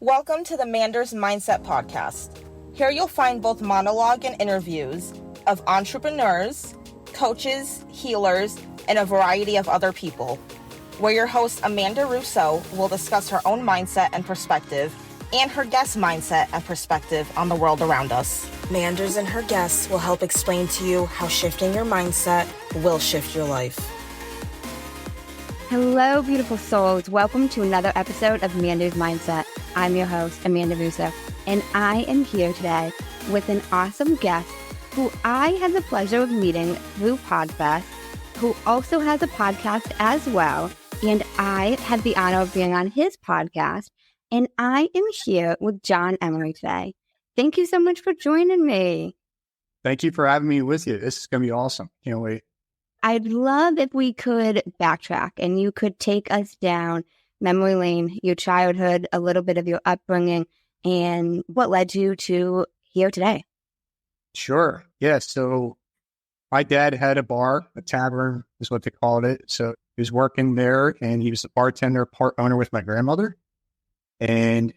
Welcome to the Manders Mindset Podcast. Here you'll find both monologue and interviews of entrepreneurs, coaches, healers, and a variety of other people, where your host Amanda Russo will discuss her own mindset and perspective and her guest mindset and perspective on the world around us. Manders and her guests will help explain to you how shifting your mindset will shift your life. Hello, beautiful souls. Welcome to another episode of Manders Mindset. I'm your host, Amanda Russo, and I am here today with an awesome guest who I had the pleasure of meeting through Podfest, who also has a podcast as well, and I had the honor of being on his podcast, and I am here with Jon Emery today. Thank you so much for joining me. Thank you for having me with you. This is going to be awesome. Can't wait. I'd love if we could backtrack and you could take us down memory lane, your childhood, a little bit of your upbringing, and what led you to here today. Sure. Yeah. So my dad had a bar, a tavern is what they called it. So he was working there and he was a bartender, part owner with my grandmother. And,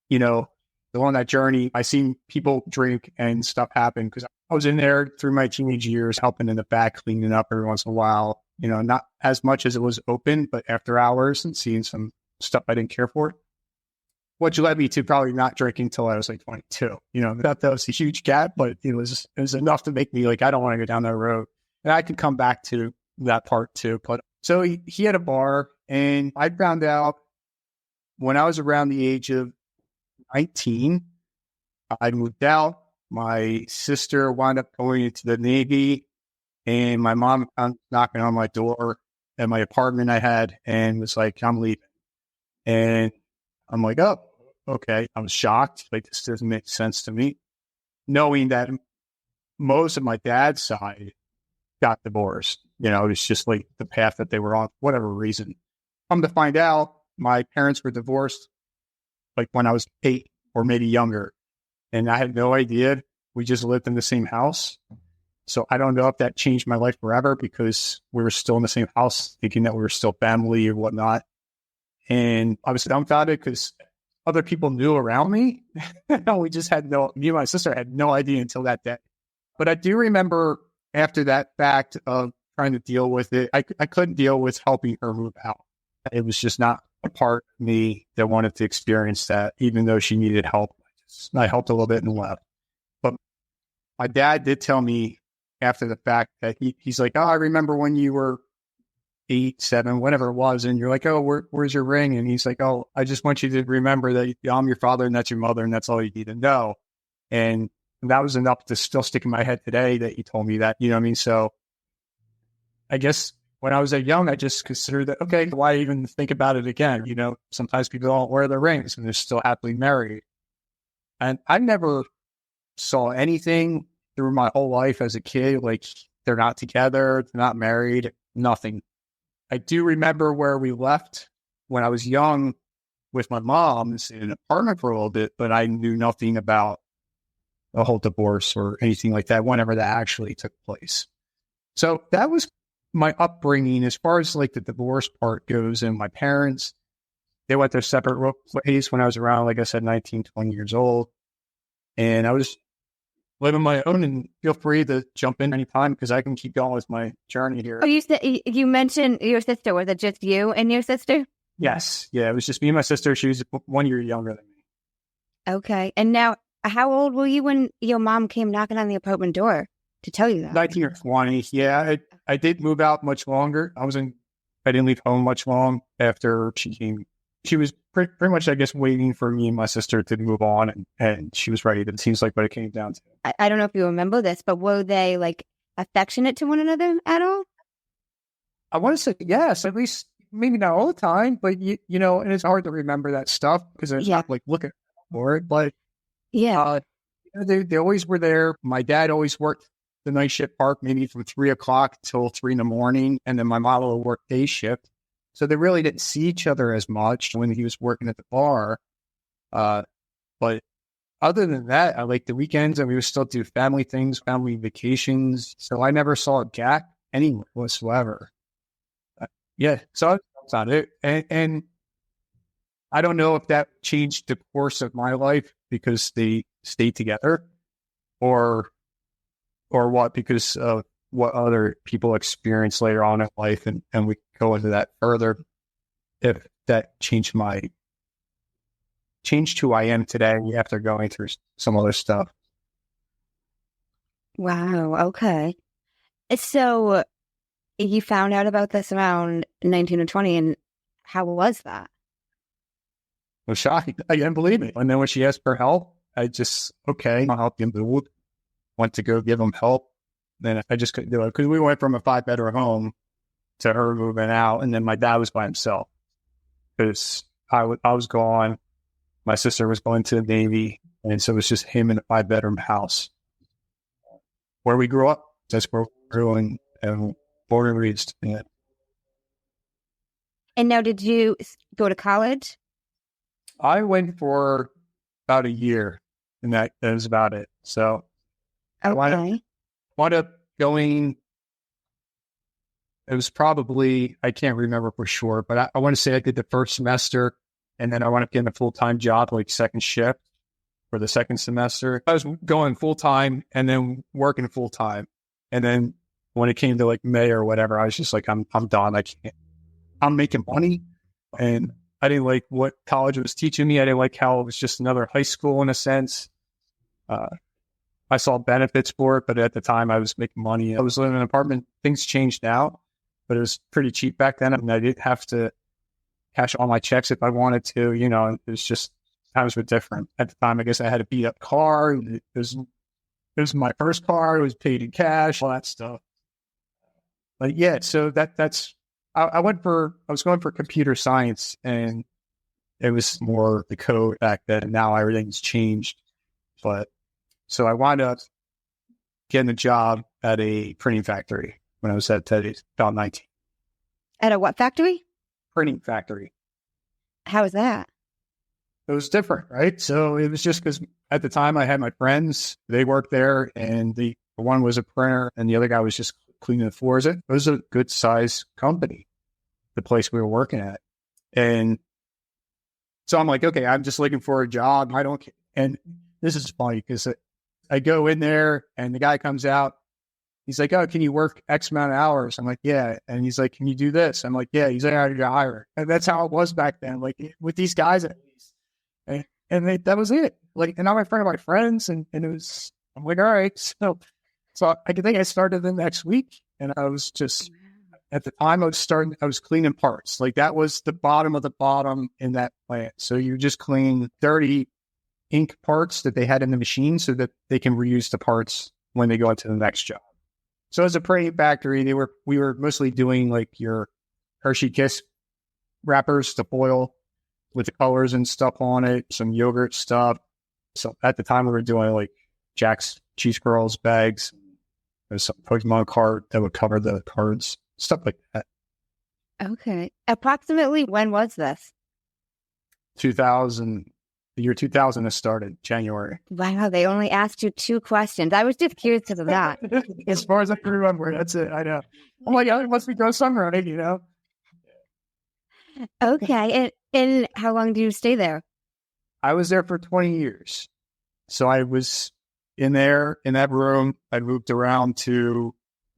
you know, on that journey, I seen people drink and stuff happen because I was in there through my teenage years, helping in the back, cleaning up every once in a while, you know, not as much as it was open, but after hours and seeing some stuff I didn't care for, which led me to probably not drinking until I was like 22. You know, that was a huge gap, but it was enough to make me like, I don't want to go down that road. And I could come back to that part too. But so he had a bar, and I found out when I was around the age of 19, I moved out. My sister wound up going into the Navy, and my mom found knocking on my door at my apartment I had and was like, I'm leaving. And I'm like, oh, okay. I was shocked. Like, this doesn't make sense to me. Knowing that most of my dad's side got divorced. You know, it was just like the path that they were on, for whatever reason. Come to find out, my parents were divorced like when I was 8 or maybe younger. And I had no idea. We just lived in the same house. So I don't know if that changed my life forever because we were still in the same house, thinking that we were still family or whatnot. And I was dumbfounded because other people knew around me. We just had me and my sister had no idea until that day. But I do remember after that fact of trying to deal with it, I couldn't deal with helping her move out. It was just not a part of me that wanted to experience that, even though she needed help. I helped a little bit and left. But my dad did tell me after the fact that he's like, oh, I remember when you were 8, 7, whatever it was. And you're like, oh, where's your ring? And he's like, oh, I just want you to remember that I'm your father and that's your mother. And that's all you need to know. And that was enough to still stick in my head today that he told me that, you know what I mean? So I guess when I was that young, I just considered that, okay, why even think about it again? You know, sometimes people don't wear their rings and they're still happily married. And I never saw anything through my whole life as a kid, like they're not together, they're not married, nothing. I do remember where we left when I was young with my mom in an apartment for a little bit, but I knew nothing about the whole divorce or anything like that whenever that actually took place. So that was my upbringing as far as like the divorce part goes. And my parents, they went their separate ways when I was around, like I said, 19, 20 years old. And I was living my own, and feel free to jump in anytime because I can keep going with my journey here. Oh, you mentioned your sister. Was it just you and your sister? Yes. Yeah, it was just me and my sister. She was 1 year younger than me. Okay. And now, how old were you when your mom came knocking on the apartment door to tell you that? 19 or 20. Yeah, I did move out much longer. I didn't leave home much long after she came. She was pretty much, I guess, waiting for me and my sister to move on, and she was ready. It seems like what it came down to. I don't know if you remember this, but were they like affectionate to one another at all? I want to say yes, at least maybe not all the time, but you know, and it's hard to remember that stuff because it's not like looking for it. But yeah, they always were there. My dad always worked the night shift part, maybe from 3 o'clock till 3 a.m, and then my mom would work day shift. So they really didn't see each other as much when he was working at the bar. But other than that, I like the weekends, and we would still do family things, family vacations. So I never saw a gap anywhere whatsoever. Yeah, so that's not it. And I don't know if that changed the course of my life because they stayed together or what, because of what other people experience later on in life. And we go into that further. If that changed who I am today after going through some other stuff. Wow. Okay. So you found out about this around 19 or 20, and how was that? I was shocked. I didn't believe it. And then when she asked for help, I just, okay, I'll help you move. Went to go give them help. Then I just couldn't do it because we went from a 5-bedroom home to her moving out. And then my dad was by himself because I was gone. My sister was going to the Navy. And so it was just him in a 5-bedroom house. Where we grew up, that's where we grew and born and raised. Yeah. And now, did you go to college? I went for about a year, and that was about it. So Okay. I wound up going, it was probably, I can't remember for sure, but I want to say I did the first semester, and then I wound up getting a full-time job, like second shift for the second semester. I was going full-time and then working full-time. And then when it came to like May or whatever, I was just like, I'm done. I can't, I'm making money. And I didn't like what college was teaching me. I didn't like how it was just another high school in a sense. I saw benefits for it, but at the time I was making money. I was living in an apartment. Things changed now, but it was pretty cheap back then. And I didn't have to cash all my checks if I wanted to, you know, it was just, times were different. At the time, I guess I had a beat up car. It was my first car. It was paid in cash, all that stuff. But yeah, so I was going for computer science, and it was more the code back then. Now everything's changed. But so I wound up getting a job at a printing factory when I was at Teddy's, about 19. At a what factory? Printing factory. How was that? It was different, right? So it was just because at the time I had my friends, they worked there, and the one was a printer and the other guy was just cleaning the floors. It was a good size company, the place we were working at. And so I'm like, okay, I'm just looking for a job. I don't, and this is funny because I go in there and the guy comes out. He's like, oh, can you work X amount of hours? I'm like, yeah. And he's like, can you do this? I'm like, yeah. He's like, I got hired. And that's how it was back then. Like with these guys at least. That was it. Like, and I'm in front of my friends, and it was, I'm like, all right. So I think I started the next week, and I was just, at the time I was cleaning parts. Like that was the bottom of the bottom in that plant. So you just clean dirty ink parts that they had in the machine so that they can reuse the parts when they go into the next job. So as a printing factory, we were mostly doing like your Hershey Kiss wrappers to foil with the colors and stuff on it, some yogurt stuff. So at the time we were doing like Jack's Cheese Curls bags. There's some Pokemon card that would cover the cards, stuff like that. Okay. Approximately when was this? 2000, the year 2000 has started, January. Wow, they only asked you 2 questions. I was just curious because of that. As far as I can remember, that's it. I know. I'm like, it must be grow summer on it, you know? Okay. And how long do you stay there? I was there for 20 years. So I was in there, in that room. I moved around to,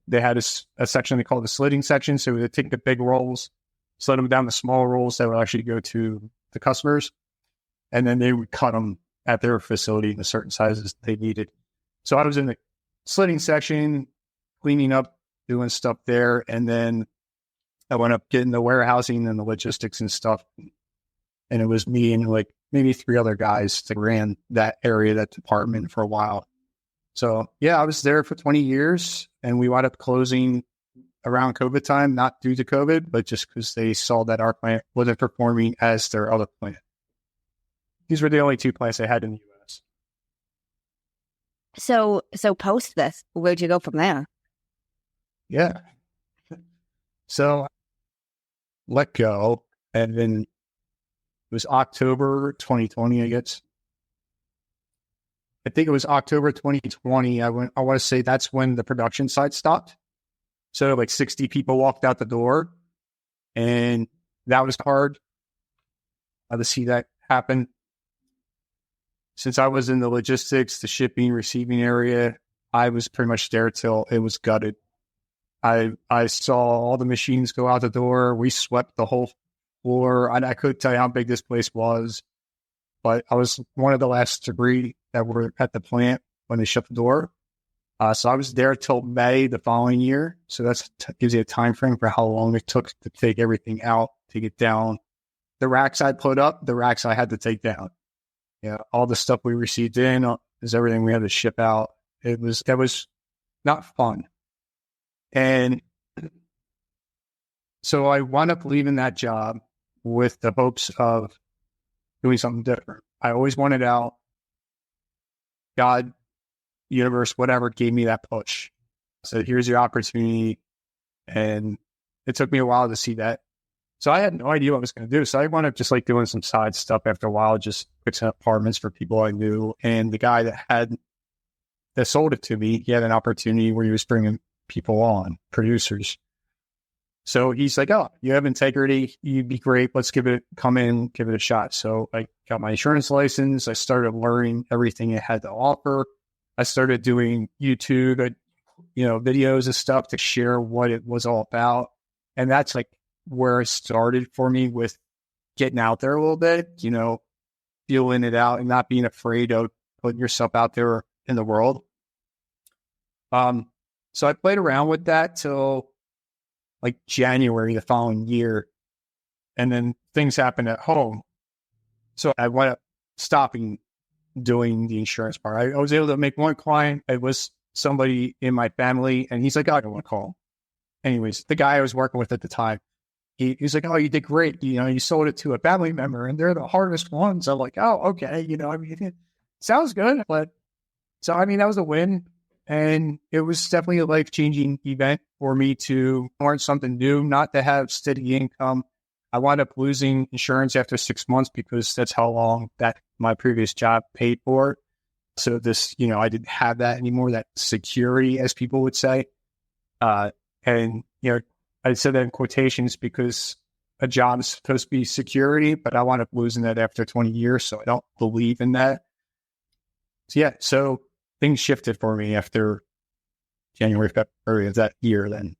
they had a section they called the slitting section. So they take the big rolls, slit them down to small rolls that would actually go to the customers. And then they would cut them at their facility in the certain sizes they needed. So I was in the slitting section, cleaning up, doing stuff there. And then I went up getting the warehousing and the logistics and stuff. And it was me and like maybe 3 other guys that ran that area, that department for a while. So yeah, I was there for 20 years, and we wound up closing around COVID time, not due to COVID, but just because they saw that our plant wasn't performing as their other plant. These were the only 2 plants they had in the U.S. So post this, where'd you go from there? Yeah. So let go, and then it was October 2020, I guess. I think it was October 2020. I want to say that's when the production side stopped. So like 60 people walked out the door, and that was hard. to see that happen. Since I was in the logistics, the shipping, receiving area, I was pretty much there till it was gutted. I saw all the machines go out the door. We swept the whole floor. I couldn't tell you how big this place was, but I was one of the last 3 that were at the plant when they shut the door. So I was there till May the following year. So that gives you a time frame for how long it took to take everything out, to get down. The racks I put up, the racks I had to take down. Yeah, all the stuff we received in is everything we had to ship out. That was not fun. And so I wound up leaving that job with the hopes of doing something different. I always wanted out. God, universe, whatever, gave me that push. So here's your opportunity. And it took me a while to see that. So I had no idea what I was going to do. So I wound up just like doing some side stuff after a while, just fixing apartments for people I knew. And the guy that sold it to me, he had an opportunity where he was bringing people on, producers. So he's like, oh, you have integrity. You'd be great. Let's come in, give it a shot. So I got my insurance license. I started learning everything it had to offer. I started doing YouTube, videos and stuff to share what it was all about. And that's like where it started for me with getting out there a little bit, feeling it out and not being afraid of putting yourself out there in the world. So I played around with that till like January the following year. And then things happened at home. So I wound up stopping doing the insurance part. I was able to make one client. It was somebody in my family, and he's like, oh, I don't want to call him. Anyways, the guy I was working with at the time, he's like, oh, you did great. You sold it to a family member, and they're the hardest ones. I'm like, oh, okay. It sounds good. But so, that was a win. And it was definitely a life-changing event for me to learn something new, not to have steady income. I wound up losing insurance after 6 months because that's how long that my previous job paid for. So this, I didn't have that anymore, that security, as people would say. I said that in quotations because a job is supposed to be security, but I wound up losing that after 20 years. So I don't believe in that. So things shifted for me after January, February of that year then.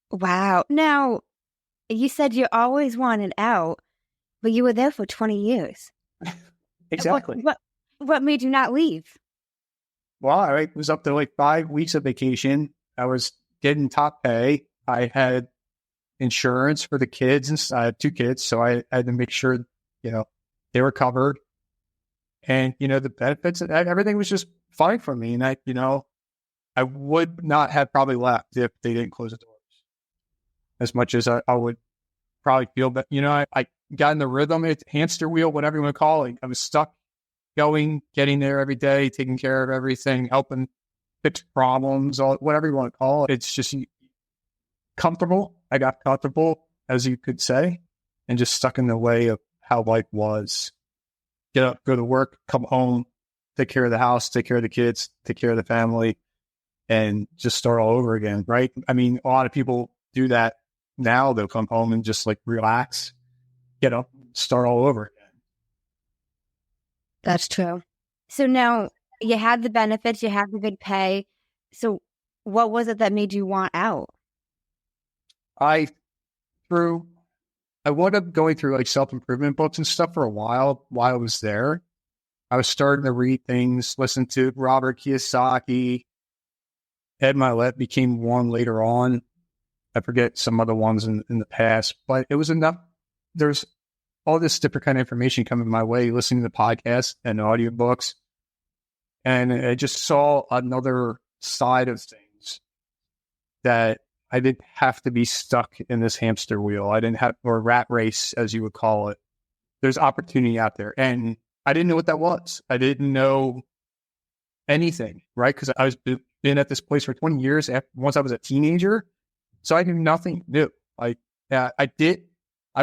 Wow. Now, you said you always wanted out, but you were there for 20 years. Exactly. What made you not leave? Well, I was up to like 5 weeks of vacation. I was getting top pay. I had insurance for the kids, and I had 2 kids, so I had to make sure, they were covered. And, the benefits, everything was just fine for me. And I would not have probably left if they didn't close the doors as much as I would probably feel. But, I got in the rhythm, hamster wheel, whatever you want to call it. I was stuck getting there every day, taking care of everything, helping fix problems, whatever you want to call it. It's just comfortable. I got comfortable, as you could say, and just stuck in the way of how life was. Get up, go to work, come home, take care of the house, take care of the kids, take care of the family, and just start all over again, right? A lot of people do that now. They'll come home and just like relax, start all over again. That's true. So now you had the benefits, you had the good pay. So what was it that made you want out? I wound up going through like self-improvement books and stuff for a while I was there. I was starting to read things, listen to Robert Kiyosaki. Ed Milet became one later on. I forget some other ones in the past, but it was enough. There's all this different kind of information coming my way, listening to podcasts and audiobooks. And I just saw another side of things that I didn't have to be stuck in this hamster wheel. I didn't have, or rat race, as you would call it. There's opportunity out there. And I didn't know what that was. I didn't know anything, right? Because I was been at this place for 20 years once I was a teenager. So I knew nothing new. I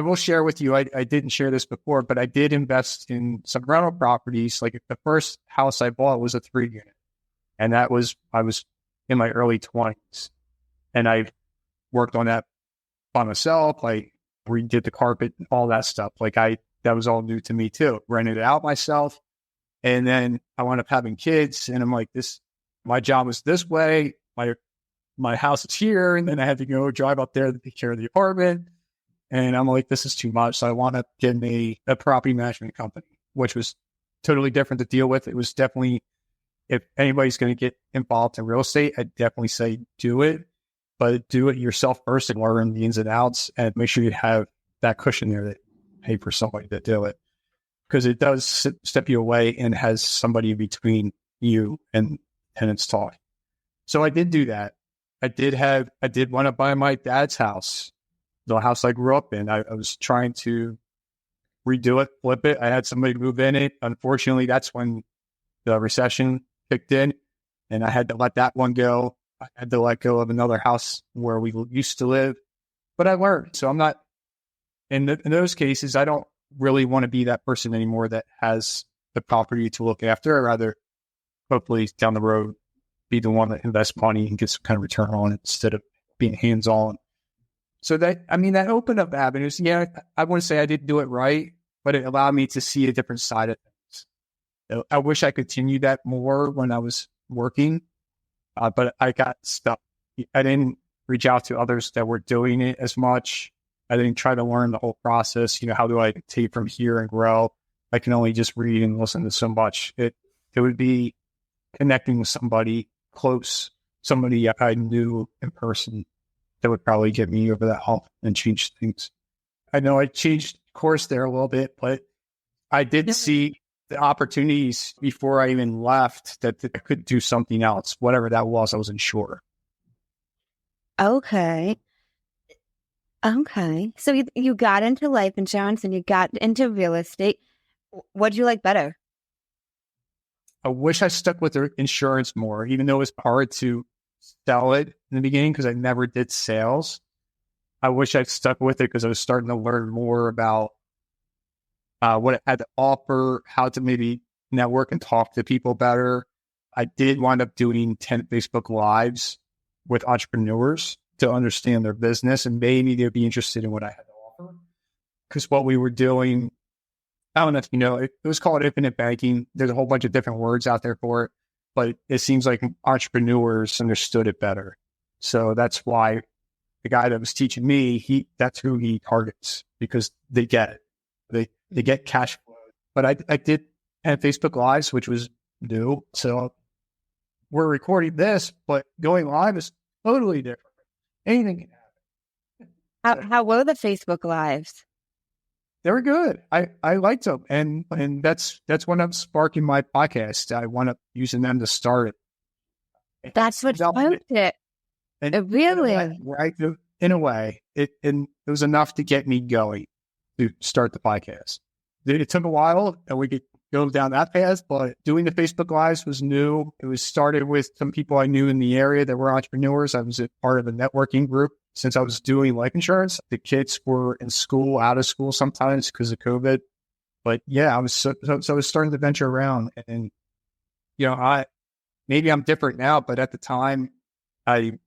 will share with you, I didn't share this before, but I did invest in some rental properties. Like the first house I bought was a 3-unit. And I was in my early 20s. And I worked on that by myself. I redid the carpet, all that stuff. That was all new to me too. Rented it out myself. And then I wound up having kids, and I'm like, my job was this way. My house is here. And then I had to go drive up there to take care of the apartment. And I'm like, this is too much. So I wound up getting a property management company, which was totally different to deal with. It was definitely, if anybody's going to get involved in real estate, I'd definitely say do it, but do it yourself first and learn the ins and outs, and make sure you have that cushion there that pay for somebody to do it. Because it does step you away and has somebody between you and tenants talk. So I did do that. I did want to buy my dad's house, the house I grew up in. I was trying to redo it, flip it. I had somebody move in it. Unfortunately, that's when the recession kicked in, and I had to let that one go. I had to let go of another house where we used to live, but I learned. So I'm not, in those cases, I don't really want to be that person anymore that has the property to look after. I'd rather hopefully down the road be the one that invests money and gets some kind of return on it instead of being hands-on. So that opened up avenues. Yeah, I wouldn't say I didn't do it right, but it allowed me to see a different side of things. I wish I continued that more when I was working, but I got stuck. I didn't reach out to others that were doing it as much. I didn't try to learn the whole process. How do I take from here and grow? I can only just read and listen to so much. It would be connecting with somebody close, somebody I knew in person, that would probably get me over that hump and change things. I know I changed course there a little bit, but I did see the opportunities before I even left that I could do something else. Whatever that was, I wasn't sure. Okay. So you got into life insurance and you got into real estate. What'd you like better? I wish I stuck with the insurance more, even though it was hard to sell it in the beginning because I never did sales. I wish I'd stuck with it because I was starting to learn more about what it had to offer, how to maybe network and talk to people better. I did wind up doing 10 Facebook Lives with entrepreneurs to understand their business, and maybe they'd be interested in what I had to offer. Because what we were doing, I don't know if you know, it was called infinite banking. There's a whole bunch of different words out there for it, but it seems like entrepreneurs understood it better. So that's why the guy that was teaching me, that's who he targets, because they get it. They get cash flow. But I did have Facebook Lives, which was new. So we're recording this, but going live is totally different. Anything can happen. How were the Facebook Lives? They were good. I liked them. And that's when I'm sparking my podcast. I wound up using them to start it. That's what sparked it. And really? In a way, it was enough to get me going to start the podcast. It took a while, and we could go down that path, but doing the Facebook Lives was new. It was started with some people I knew in the area that were entrepreneurs. I was a part of a networking group since I was doing life insurance. The kids were in school, out of school sometimes because of COVID. But yeah, I was so I was starting to venture around, and maybe I'm different now, but at the time, I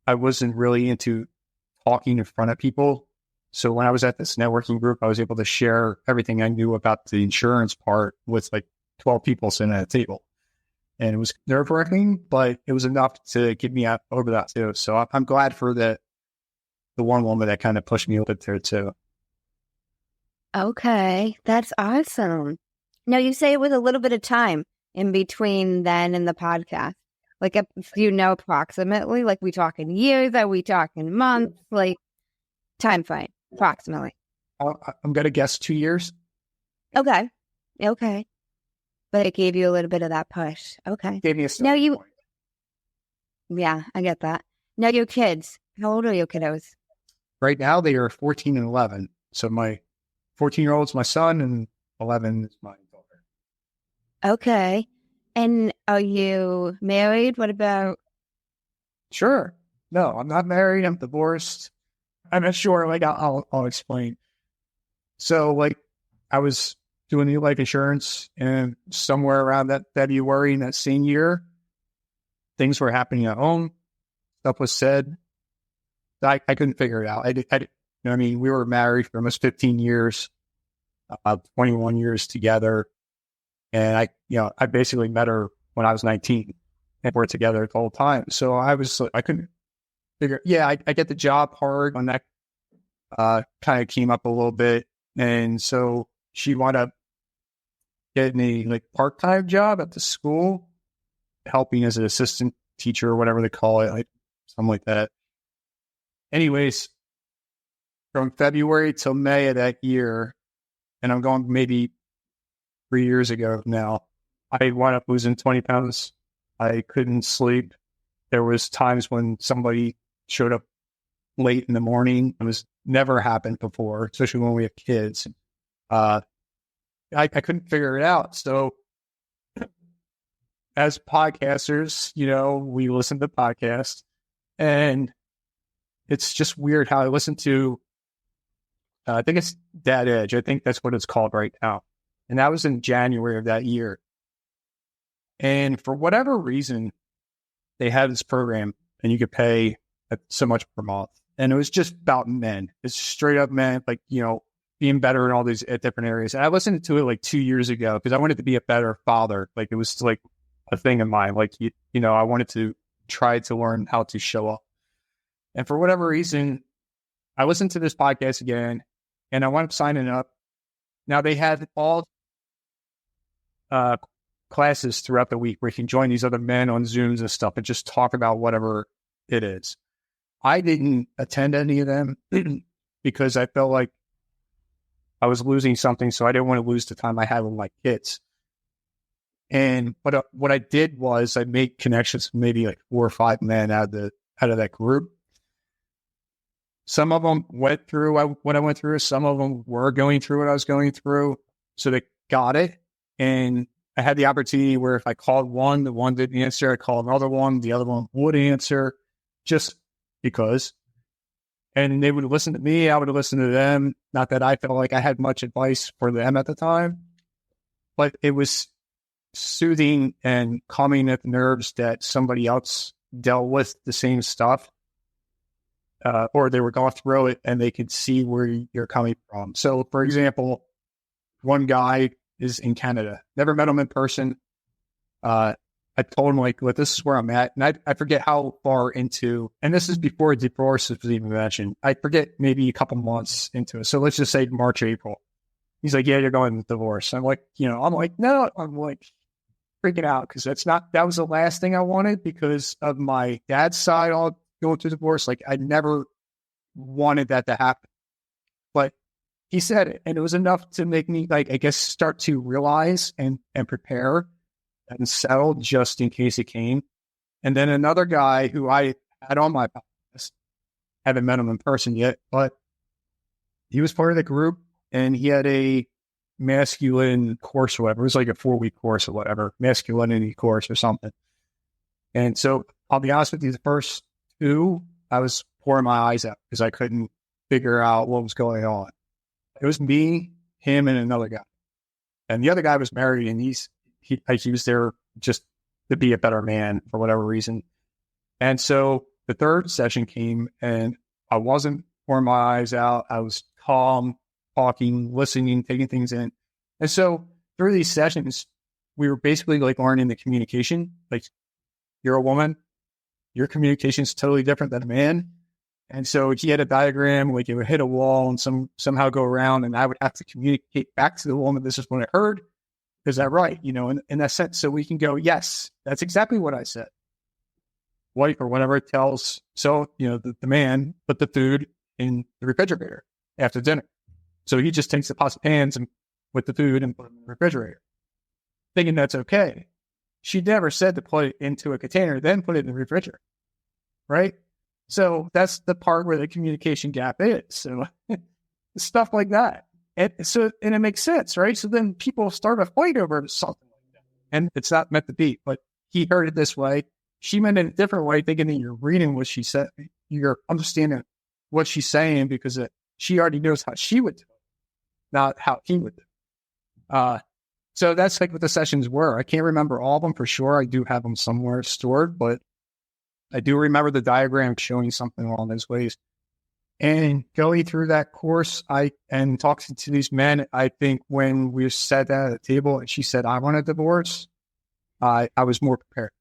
wasn't really into talking in front of people. So when I was at this networking group, I was able to share everything I knew about the insurance part with like 12 people sitting at a table. And it was nerve-wracking, but it was enough to get me out over that too. So I'm glad for the one woman that kind of pushed me a little bit there too. Okay, that's awesome. Now, you say it was a little bit of time in between then and the podcast. Like, if you know approximately, like, we talking years? Are we talking months? Like, time frame, approximately. I'm going to guess 2 years. Okay. But it gave you a little bit of that push. Okay. Gave me a start. Now yeah, I get that. Now, your kids, how old are your kiddos? Right now, they are 14 and 11. So my 14-year-old is my son, and 11 is my daughter. Okay. And are you married? What about? Sure. No, I'm not married. I'm divorced. I'm not sure. Like, I'll explain. So, like, I was doing the life insurance, and somewhere around that February in that same year, things were happening at home. Stuff was said. I couldn't figure it out. You know what I mean? We were married for almost 15 years, 21 years together. And I basically met her when I was 19 and we're together the whole time. So I couldn't figure, I get the job hard on that, kind of came up a little bit. And so she wound up getting a part-time job at the school, helping as an assistant teacher or whatever they call it, something like that. Anyways, from February till May of that year, and I'm going maybe 3 years ago now, I wound up losing 20 pounds. I couldn't sleep. There was times when somebody showed up late in the morning. It was never happened before, especially when we have kids. I couldn't figure it out. So as podcasters, we listen to podcasts, and it's just weird how I listen to, I think it's Dad Edge. I think that's what it's called right now. And that was in January of that year. And for whatever reason, they had this program and you could pay so much per month. And it was just about men. It's straight up men, being better in all these different areas. And I listened to it 2 years ago because I wanted to be a better father. It was a thing of mine. I wanted to try to learn how to show up. And for whatever reason, I listened to this podcast again and I wound up signing up. Now they had all classes throughout the week where you can join these other men on Zooms and stuff and just talk about whatever it is. I didn't attend any of them because I felt like I was losing something, so I didn't want to lose the time I had with my kids. And what I did was I made connections with maybe 4 or 5 men out of that group. Some of them went through what I went through. Some of them were going through what I was going through, so they got it. And I had the opportunity where if I called one, the one didn't answer. I called another one, the other one would answer, just because. And they would listen to me, I would listen to them. Not that I felt like I had much advice for them at the time, but it was soothing and calming at the nerves that somebody else dealt with the same stuff, or they were going through it and they could see where you're coming from. So, for example, one guy is in Canada. Never met him in person. I told him, look, this is where I'm at. And I forget how far into, and this is before divorce was even mentioned. I forget, maybe a couple months into it. So let's just say March, April. He's like, yeah, you're going to divorce. I'm like, no, I'm freaking out because that was the last thing I wanted because of my dad's side all going through divorce. I never wanted that to happen. But he said it, and it was enough to make me, I guess, start to realize and prepare and settle just in case it came. And then another guy who I had on my podcast, haven't met him in person yet, but he was part of the group and he had a masculine course or whatever. It was a 4-week course or whatever, masculinity course or something. And so I'll be honest with you, the first 2, I was pouring my eyes out because I couldn't figure out what was going on. It was me, him, and another guy. And the other guy was married and he was there just to be a better man for whatever reason. And so the third session came and I wasn't pouring my eyes out. I was calm, talking, listening, taking things in. And so through these sessions, we were basically learning the communication. You're a woman, your communication is totally different than a man. And so he had a diagram, it would hit a wall and somehow go around, and I would have to communicate back to the woman, this is what I heard. Is that right? In that sense, so we can go, yes, that's exactly what I said. Wife or whatever it tells. So, the man put the food in the refrigerator after dinner. So he just takes the pots and pans and with the food and put it in the refrigerator, thinking that's okay. She never said to put it into a container, then put it in the refrigerator. Right? So that's the part where the communication gap is. So stuff like that. And it makes sense, right? So then people start a fight over something like that. And it's not meant to be, but he heard it this way. She meant it a different way, thinking that you're reading what she said. You're understanding what she's saying because she already knows how she would do it, not how he would do it. So that's what the sessions were. I can't remember all of them for sure. I do have them somewhere stored, but I do remember the diagram showing something along those ways. And going through that course, and talking to these men, I think when we sat down at the table and she said, I want a divorce, I was more prepared.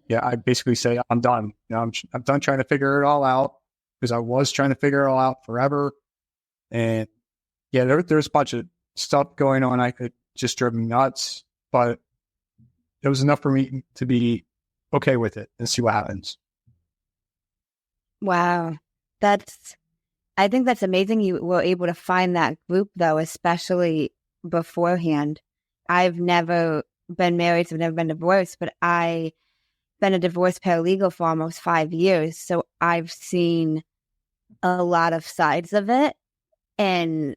Yeah, I basically say, I'm done. I'm done trying to figure it all out, because I was trying to figure it all out forever. And yeah, there's a bunch of stuff going on. I could just drive me nuts, but it was enough for me to be okay with it and see what happens. Wow. I think that's amazing you were able to find that group, though, especially beforehand. I've never been married, so I've never been divorced, but I've been a divorce paralegal for almost 5 years. So I've seen a lot of sides of it. And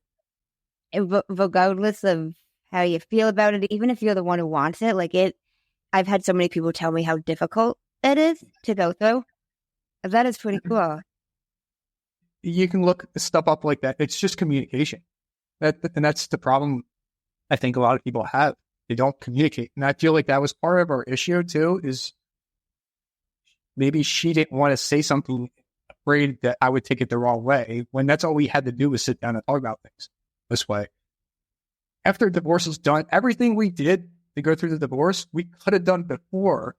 regardless of how you feel about it, even if you're the one who wants it, I've had so many people tell me how difficult it is to go through. That is pretty cool. You can look stuff up like that. It's just communication. And that's the problem I think a lot of people have. They don't communicate. And I feel like that was part of our issue too, is maybe she didn't want to say something, afraid that I would take it the wrong way, when that's all we had to do was sit down and talk about things this way. After divorce is done, everything we did to go through the divorce, we could have done before,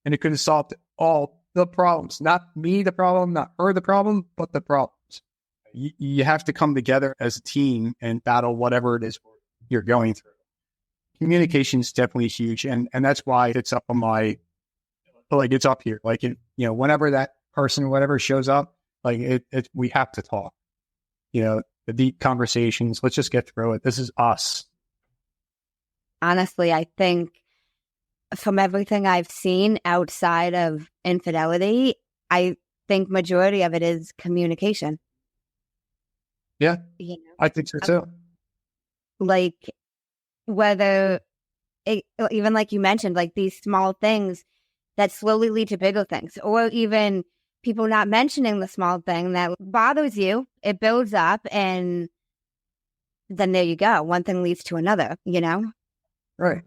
and it could have solved all the problems. Not me the problem, not her the problem, but the problems. You have to come together as a team and battle whatever it is you're going through. Communication is definitely huge, and that's why it's up on my, it's up here. Whenever that person, whatever shows up, we have to talk. The deep conversations. Let's just get through it. This is us. Honestly, I think from everything I've seen outside of infidelity, I think majority of it is communication. Yeah, I think so too. Whether even like you mentioned, these small things that slowly lead to bigger things, or even people not mentioning the small thing that bothers you, it builds up, and then there you go. One thing leads to another, Right.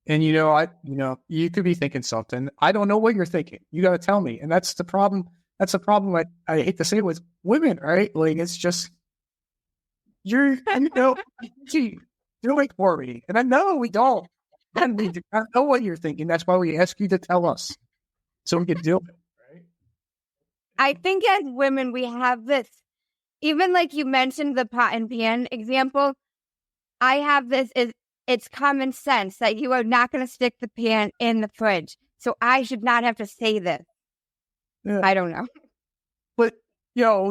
And you could be thinking something. I don't know what you're thinking. You got to tell me. And that's the problem. That's the problem. I hate to say it with women, right? It's just, do it for me. And I know we don't. And we don't know what you're thinking. That's why we ask you to tell us, so we can do it. Right. I think as women, we have this, even like you mentioned the pot and pan example, I have this, it's common sense that you are not going to stick the pan in the fridge. So I should not have to say this. Yeah. I don't know. But,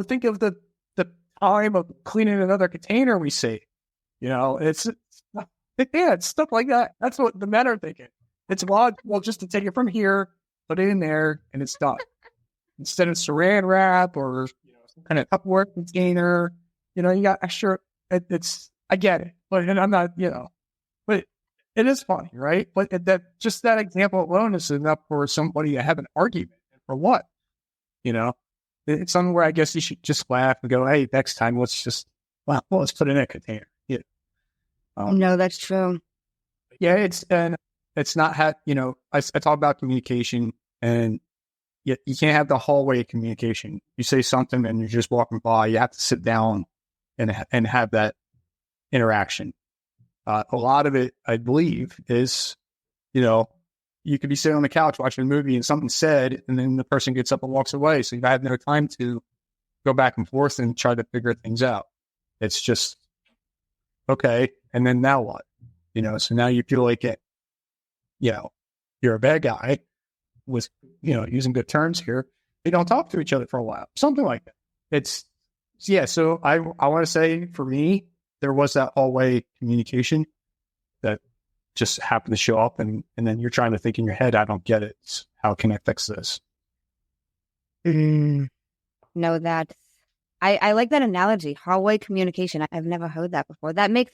think of the time of cleaning another container we see. It's stuff like that. That's what the men are thinking. It's logical just to take it from here, put it in there, and it's done. Instead of saran wrap or some kind of Tupperware container, you got extra. I get it, and I'm not, but it is funny, right? But that example alone is enough for somebody to have an argument. For what? It's something where I guess you should just laugh and go, hey, next time let's put it in a container. Yeah. No, that's true. Yeah, it's not I talk about communication, and you can't have the hallway communication. You say something and you're just walking by. You have to sit down and have that interaction. A lot of it, I believe, is, you could be sitting on the couch watching a movie and something said, and then the person gets up and walks away. So you have no time to go back and forth and try to figure things out. It's just, okay. And then now what? So now you feel like it, you're a bad guy with, using good terms here. They don't talk to each other for a while, something like that. So I want to say, for me, there was that hallway communication that just happened to show up, and then you're trying to think in your head, I don't get it. How can I fix this? No, I like that analogy, hallway communication. I've never heard that before. That makes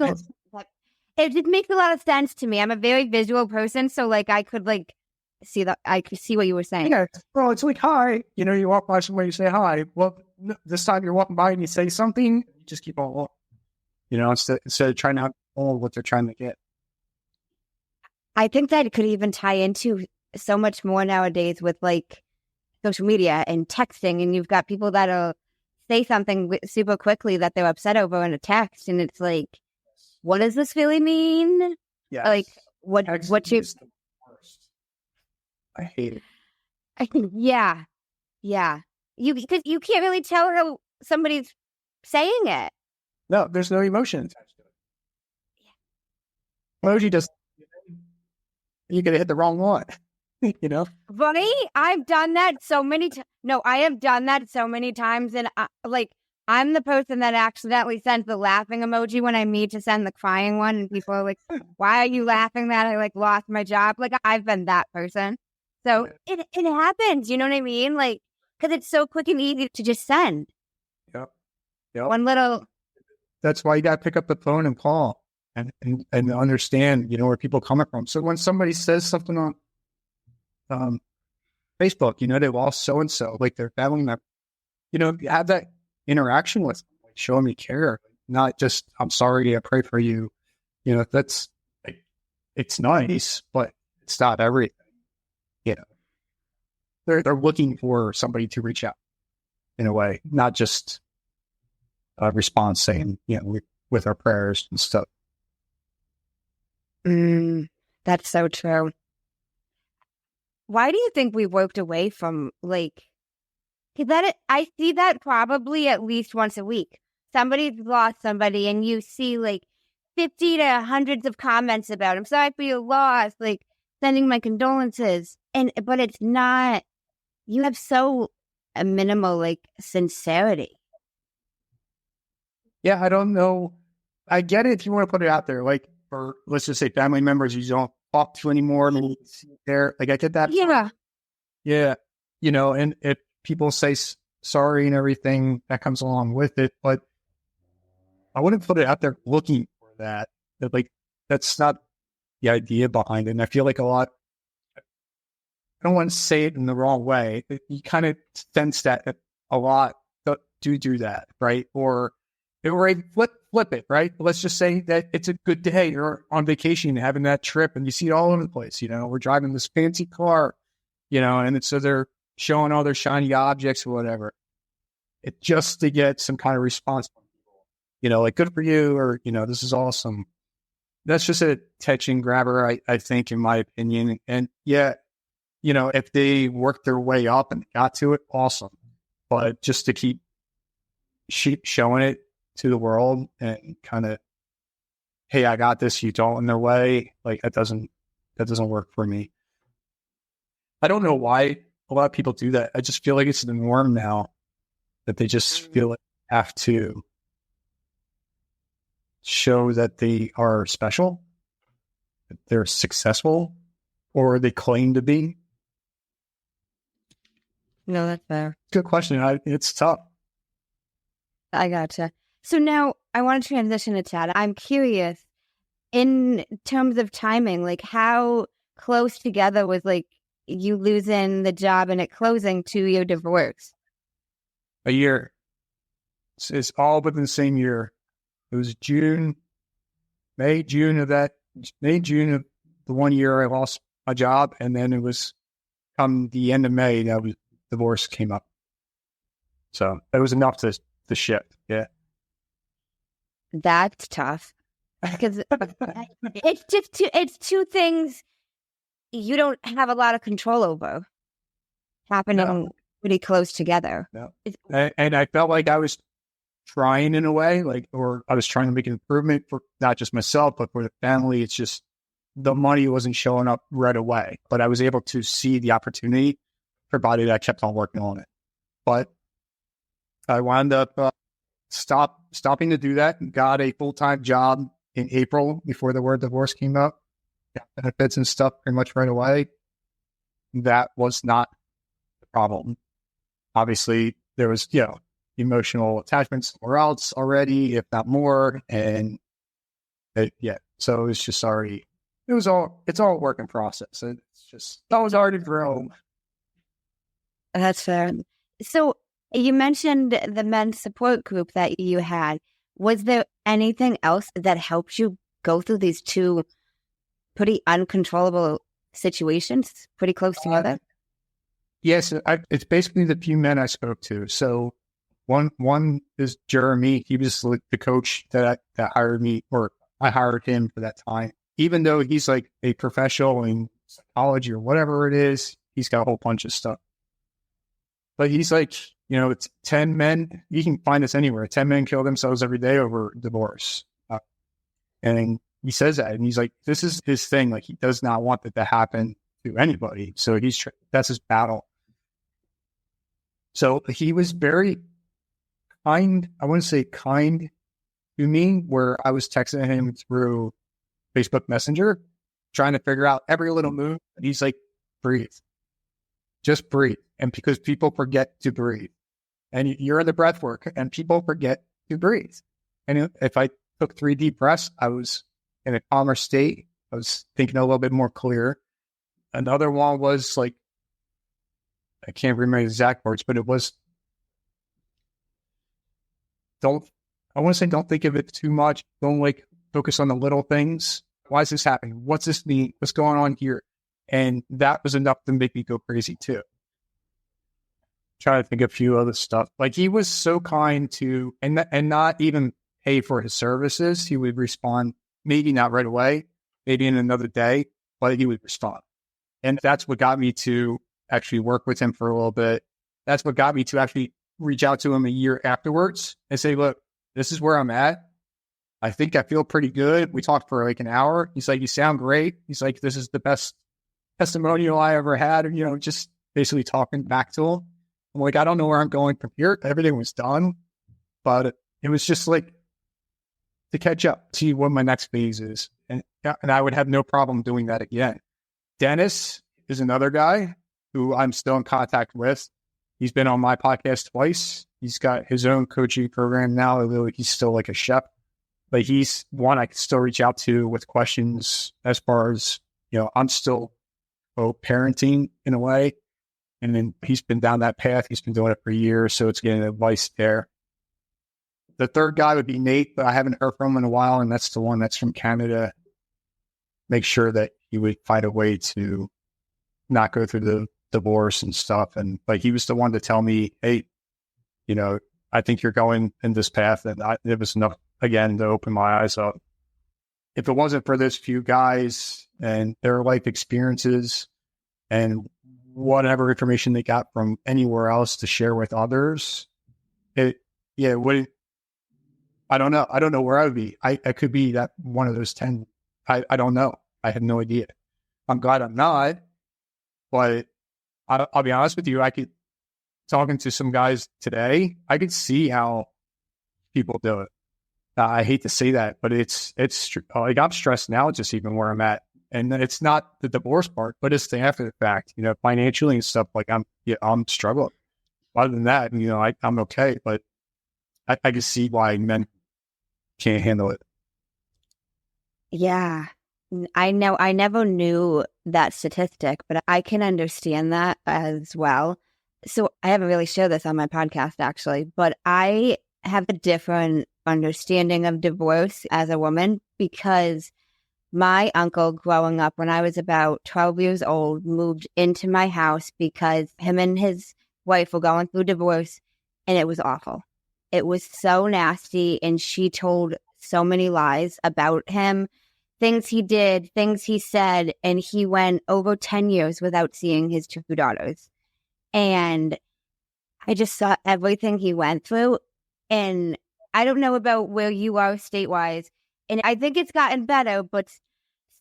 it makes a lot of sense to me. I'm a very visual person, so I could see that. I could see what you were saying. Yeah, well, it's like hi. You walk by somewhere, you say hi. Well, this time you're walking by and you say something, you just keep on walking. Instead of trying to hold what they're trying to get. I think that it could even tie into so much more nowadays with social media and texting, and you've got people that are say something super quickly that they're upset over in a text, and it's like, what does this really mean? Yes. Like, what you? Is the worst. I hate it. Yeah. Because you can't really tell how somebody's saying it. No, there's no emotion attached to it. Emoji just, you're going to hit the wrong one, Right? I've done that so many times. No, I have done that so many times. And I'm the person that accidentally sends the laughing emoji when I need to send the crying one. And people are like, why are you laughing that I lost my job? I've been that person. So it happens. You know what I mean? Because it's so quick and easy to just send. Yep. One little. That's why you got to pick up the phone and call and understand, where people are coming from. So when somebody says something on Facebook, they lost so-and-so, like their family member, you have that interaction with them, show them you care, not just, I'm sorry, I pray for you. That's, it's nice, but it's not everything. They're looking for somebody to reach out in a way, not just a response saying, with our prayers and stuff. That's so true. Why do you think we worked away from I see that probably at least once a week. Somebody's lost somebody and you see 50 to hundreds of comments about I'm sorry for your loss, sending my condolences. But it's not, you have so a minimal sincerity. Yeah, I don't know. I get it if you want to put it out there, for let's just say family members you don't talk to anymore. Maybe there, I get that. Yeah. And if people say sorry and everything that comes along with it, but I wouldn't put it out there looking for that. That's not the idea behind it. And I feel like a lot. I don't want to say it in the wrong way. You kind of sense that a lot do that, right? Or flip it, right? Let's just say that it's a good day. You're on vacation, having that trip, and you see it all over the place. We're driving this fancy car, and so they're showing all their shiny objects or whatever. It just to get some kind of response from people, good for you, or this is awesome. That's just a attention grabber, I think, in my opinion. And yeah, if they work their way up and got to it, awesome. But just to keep showing it to the world and kind of, hey, I got this, you don't, in their way, that doesn't work for me. I don't know why a lot of people do that. I just feel like it's the norm now, that they just feel like they have to show that they are special, that they're successful, or they claim to be. No, that's fair. Good question. It's tough. I gotcha. So now I want to transition to Chad. I'm curious, in terms of timing, how close together was you losing the job and it closing to your divorce? A year. It's all within the same year. It was May, June of the 1 year I lost my job, and then it was come the end of May that divorce came up. So it was enough to shift. Yeah. That's tough because it's two things you don't have a lot of control over happening pretty close together. No. And I felt like I was trying in a way, or I was trying to make an improvement for not just myself, but for the family. It's just the money wasn't showing up right away, but I was able to see the opportunity, provided I kept on working on it. But I wound up stopping to do that and got a full-time job in April before the word divorce came up. Got benefits and stuff pretty much right away. That was not the problem. Obviously, there was, emotional attachment somewhere else already, if not more. And so it's just already, it's all a work in process. It's just, that was already grown. That's fair. So you mentioned the men's support group that you had. Was there anything else that helped you go through these two pretty uncontrollable situations pretty close together? Yes, it's basically the few men I spoke to. So One is Jeremy. He was like the coach that hired me, or I hired him for that time. Even though he's like a professional in psychology or whatever it is, he's got a whole bunch of stuff. But he's like, it's 10 men. You can find this anywhere. 10 men kill themselves every day over divorce. And he says that, and he's like, this is his thing. Like, he does not want that to happen to anybody. So that's his battle. So he was very kind. I wouldn't say kind to me, where I was texting him through Facebook Messenger, trying to figure out every little move. And he's like, breathe. Just breathe. And because people forget to breathe. And you're in the breath work, and people forget to breathe. And if I took 3 deep breaths, I was in a calmer state. I was thinking a little bit more clear. Another one was like, I can't remember the exact words, but it was, don't think of it too much. Don't like focus on the little things. Why is this happening? What's this mean? What's going on here? And that was enough to make me go crazy too. Trying to think of a few other stuff. Like, he was so kind to, and not even pay for his services. He would respond, maybe not right away, maybe in another day, but he would respond. And that's what got me to actually work with him for a little bit. That's what got me to actually reach out to him a year afterwards and say, look, this is where I'm at. I think I feel pretty good. We talked for like an hour. He's like, you sound great. He's like, this is the best testimonial I ever had. Just basically talking back to him. I'm like, I don't know where I'm going from here. Everything was done, but it was just like to catch up, see what my next phase is. And I would have no problem doing that again. Dennis is another guy who I'm still in contact with. He's been on my podcast twice. He's got his own coaching program now. He's still like a chef, but he's one I can still reach out to with questions as far as, I'm still parenting in a way. And then he's been down that path. He's been doing it for years. So it's getting advice there. The third guy would be Nate, but I haven't heard from him in a while. And that's the one that's from Canada. Make sure that he would find a way to not go through the divorce and stuff. And like, he was the one to tell me, hey, I think you're going in this path. And it was enough, again, to open my eyes up. If it wasn't for those few guys and their life experiences and whatever information they got from anywhere else to share with others, it wouldn't, I don't know. I don't know where I would be. I could be that one of those 10. I don't know. I have no idea. I'm glad I'm not, but I'll be honest with you. Talking to some guys today, I could see how people do it. I hate to say that, but it's like, I'm stressed now, just even where I'm at. And it's not the divorce part, but it's the after the fact, financially and stuff. Like, I'm struggling. Other than that, I'm okay, but I can see why men can't handle it. Yeah, I know. I never knew that statistic, but I can understand that as well. So I haven't really shared this on my podcast, actually, but I have a different understanding of divorce as a woman, because my uncle, growing up when I was about 12 years old, moved into my house because him and his wife were going through divorce, and it was awful. It was so nasty, and she told so many lies about him, things he did, things he said, and he went over 10 years without seeing his 2 daughters. And I just saw everything he went through, and I don't know about where you are state-wise, and I think it's gotten better, but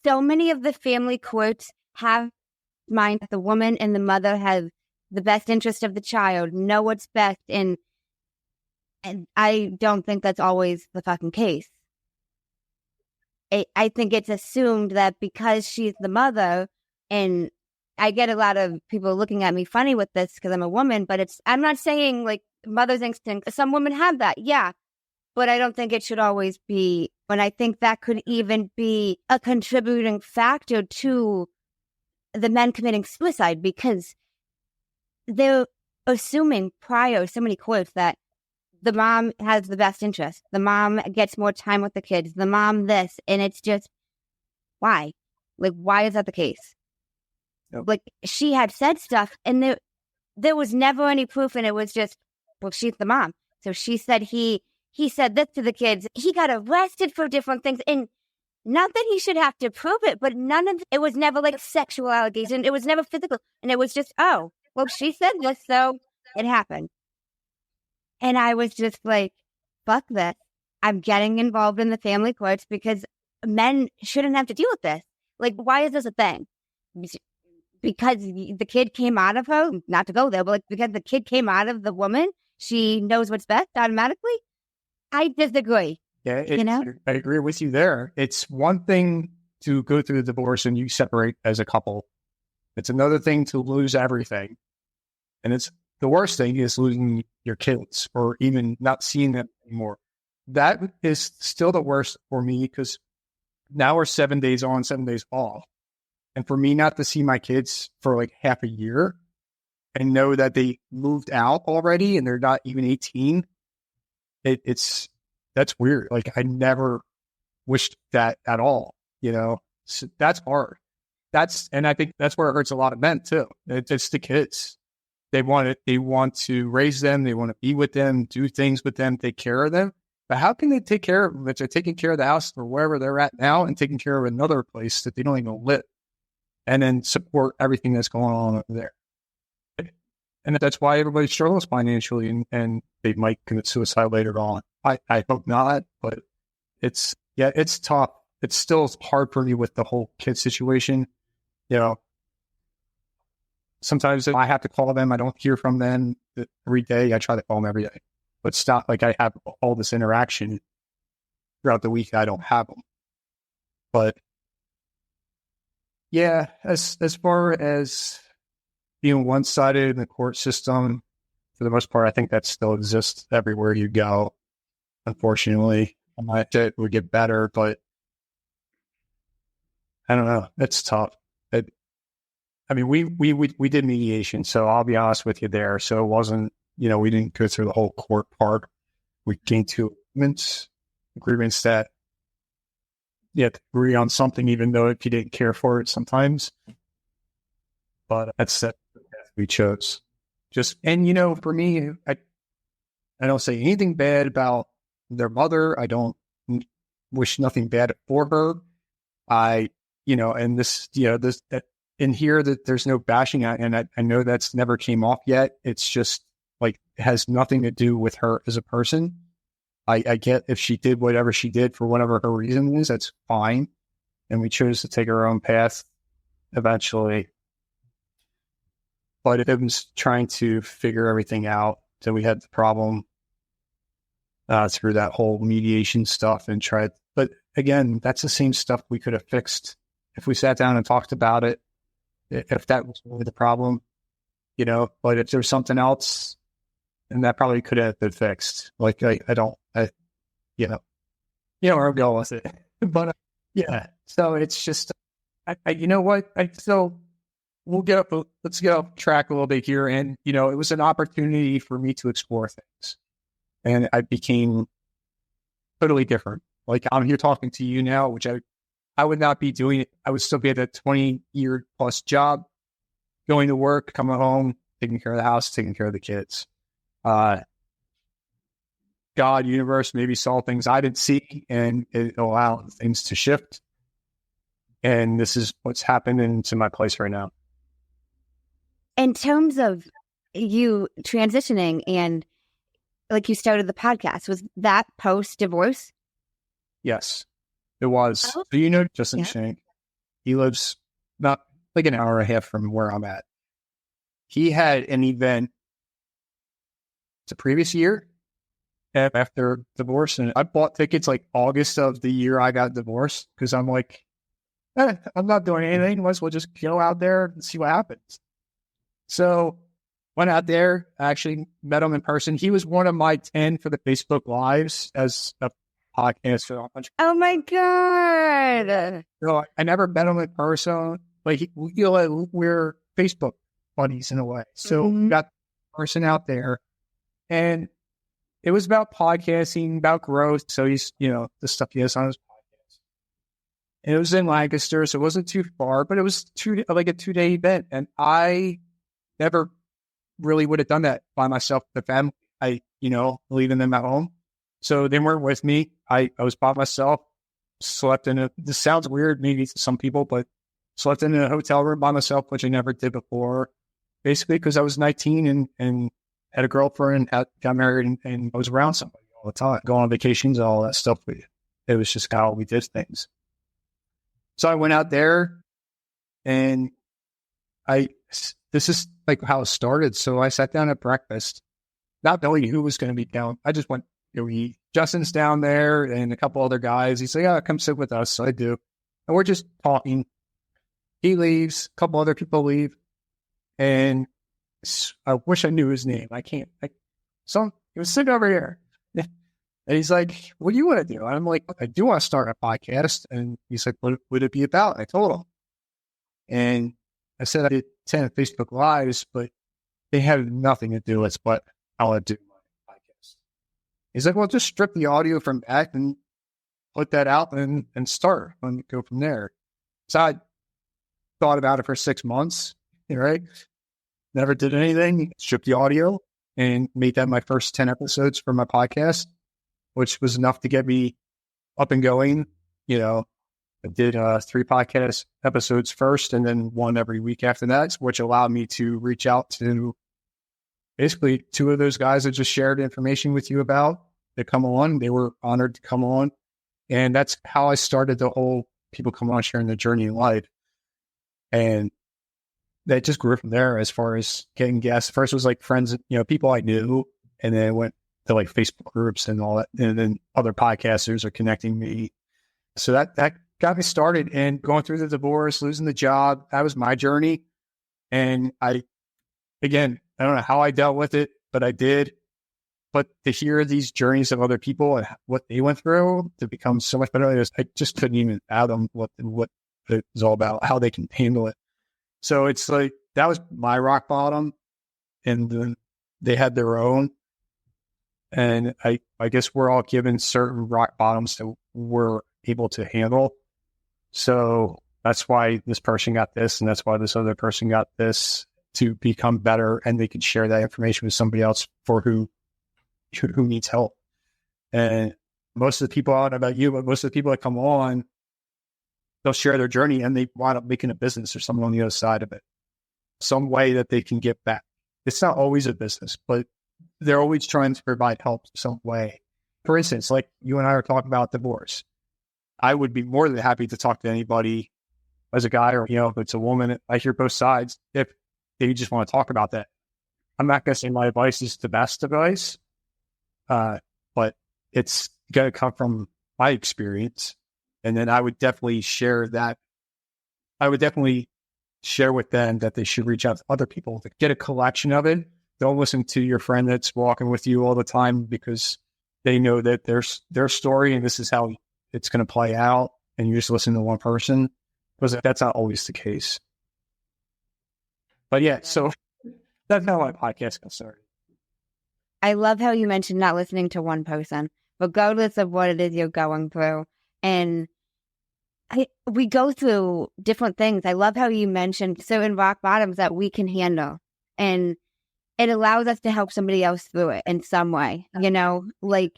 so many of the family courts have in mind that the woman and the mother have the best interest of the child, know what's best, and I don't think that's always the fucking case. I think it's assumed that because she's the mother, and I get a lot of people looking at me funny with this because I'm a woman, but I'm not saying like mother's instinct. Some women have that, yeah, but I don't think it should always be. And I think that could even be a contributing factor to the men committing suicide, because they're assuming prior so many courts that the mom has the best interest. The mom gets more time with the kids. The mom this. And it's just, why? Like, why is that the case? Yep. Like, she had said stuff, and there was never any proof, and it was just, well, she's the mom. So she said he said this to the kids. He got arrested for different things. And not that he should have to prove it, but it was never like sexual allegation. It was never physical. And it was just, oh, well, she said this, so it happened. And I was just like, fuck this. I'm getting involved in the family courts because men shouldn't have to deal with this. Like, why is this a thing? Because the kid came out of her, not to go there, but like because the kid came out of the woman, she knows what's best automatically. I disagree. Yeah, I agree with you there. It's one thing to go through the divorce and you separate as a couple. It's another thing to lose everything. And it's the worst thing is losing your kids or even not seeing them anymore. That is still the worst for me because now we're 7 days on, 7 days off. And for me not to see my kids for like half a year and know that they moved out already and they're not even 18, that's weird. Like I never wished that at all, So that's hard. And I think that's where it hurts a lot of men too. It's the kids. They want to raise them. They want to be with them, do things with them, take care of them. But how can they take care of them if they're taking care of the house or wherever they're at now and taking care of another place that they don't even live and then support everything that's going on over there? And that's why everybody struggles financially and they might commit suicide later on. I hope not, but it's tough. It's still hard for me with the whole kid situation. Sometimes if I have to call them, I don't hear from them every day. I try to call them every day, but it's not like I have all this interaction throughout the week. I don't have them, but yeah, as far as being one-sided in the court system, for the most part, I think that still exists everywhere you go. Unfortunately, I might say it would get better, but I don't know. It's tough. We did mediation, so I'll be honest with you there. So it wasn't, we didn't go through the whole court part. We came to agreements that you have to agree on something, even though if you didn't care for it sometimes. But that's the path we chose. For me, I don't say anything bad about their mother. I don't wish nothing bad for her. In here that there's no bashing, and I know that's never came off yet. It's just like it has nothing to do with her as a person. I get if she did whatever she did for whatever her reason is, that's fine. And we chose to take our own path eventually. But it was trying to figure everything out. So we had the problem through that whole mediation stuff and tried. But again, that's the same stuff we could have fixed if we sat down and talked about it. If that was really the problem, but if there's something else, then that probably could have been fixed. Like, where I'm going with it. But yeah, so it's just, we'll get up, let's get off track a little bit here. And, it was an opportunity for me to explore things. And I became totally different. Like I'm here talking to you now, which I would not be doing it. I would still be at a 20-year plus job, going to work, coming home, taking care of the house, taking care of the kids. God, universe maybe saw things I didn't see and it allowed things to shift. And this is what's happened into my place right now. In terms of you transitioning and like you started the podcast, was that post-divorce? Yes. It was. Oh. So Justin Shank, he lives not like an hour and a half from where I'm at. He had an event the previous year after divorce, and I bought tickets like August of the year I got divorced because I'm like, I'm not doing anything. Might as well just go out there and see what happens. So went out there, actually met him in person. He was one of my 10 for the Facebook Lives as a podcast for the Oh my God. So I never met him in person. Like we're Facebook buddies in a way. So we got the person out there and it was about podcasting, about growth. So he's, the stuff he has on his podcast. And it was in Lancaster, so it wasn't too far, but it was a 2-day event. And I never really would have done that by myself with the family. leaving them at home. So they weren't with me. I was by myself, slept this sounds weird maybe to some people, but slept in a hotel room by myself, which I never did before, basically because I was 19 and had a girlfriend, got married, and I was around somebody all the time, going on vacations, all that stuff. It was just how we did things. So I went out there, and this is like how it started. So I sat down at breakfast, not knowing who was going to be down. I just went, Justin's down there and a couple other guys. He's like, "Yeah, come sit with us." So I do. And we're just talking. He leaves, a couple other people leave. And I wish I knew his name. I can't. So he was sitting over here. And he's like, "What do you want to do?" And I'm like, "I do want to start a podcast." And he's like, "What would it be about?" And I told him. And I said I did 10 Facebook Lives, but they had nothing to do with what I want to do my podcast. He's like, "Well, just strip the audio from that and put that out and start and go from there." So I thought about it for 6 months, right? Never did anything, stripped the audio and made that my first 10 episodes for my podcast, which was enough to get me up and going. I did 3 podcast episodes first and then 1 every week after that, which allowed me to reach out to basically 2 of those guys that just shared information with you about that come on. They were honored to come on. And that's how I started the whole people come on sharing their journey in life. And that just grew from there as far as getting guests. First it was like friends, people I knew, and then it went to like Facebook groups and all that. And then other podcasters are connecting me. So that got me started, and going through the divorce, losing the job. That was my journey. And I don't know how I dealt with it, but I did. But to hear these journeys of other people and what they went through to become so much better, I just couldn't even fathom what it was all about, how they can handle it. So it's like, that was my rock bottom, and then they had their own. And I guess we're all given certain rock bottoms that we're able to handle. So that's why this person got this, and that's why this other person got this, to become better, and they can share that information with somebody else for who needs help. And most of the people, I don't know about you, but most of the people that come on, they'll share their journey and they wind up making a business or something on the other side of it, some way that they can get back. It's not always a business, but they're always trying to provide help some way. For instance, like you and I are talking about divorce. I would be more than happy to talk to anybody as a guy, or, if it's a woman. I hear both sides if they just want to talk about that. I'm not going to say my advice is the best advice, but it's going to come from my experience. And then I would definitely share that. I would definitely share with them that they should reach out to other people to get a collection of it. Don't listen to your friend that's walking with you all the time because they know that their story and this is how it's going to play out, and you just listen to one person, because that's not always the case. But yeah, so that's how my podcast got started. I love how you mentioned not listening to one person, regardless of what it is you're going through. And we go through different things. I love how you mentioned certain rock bottoms that we can handle, and it allows us to help somebody else through it in some way. Like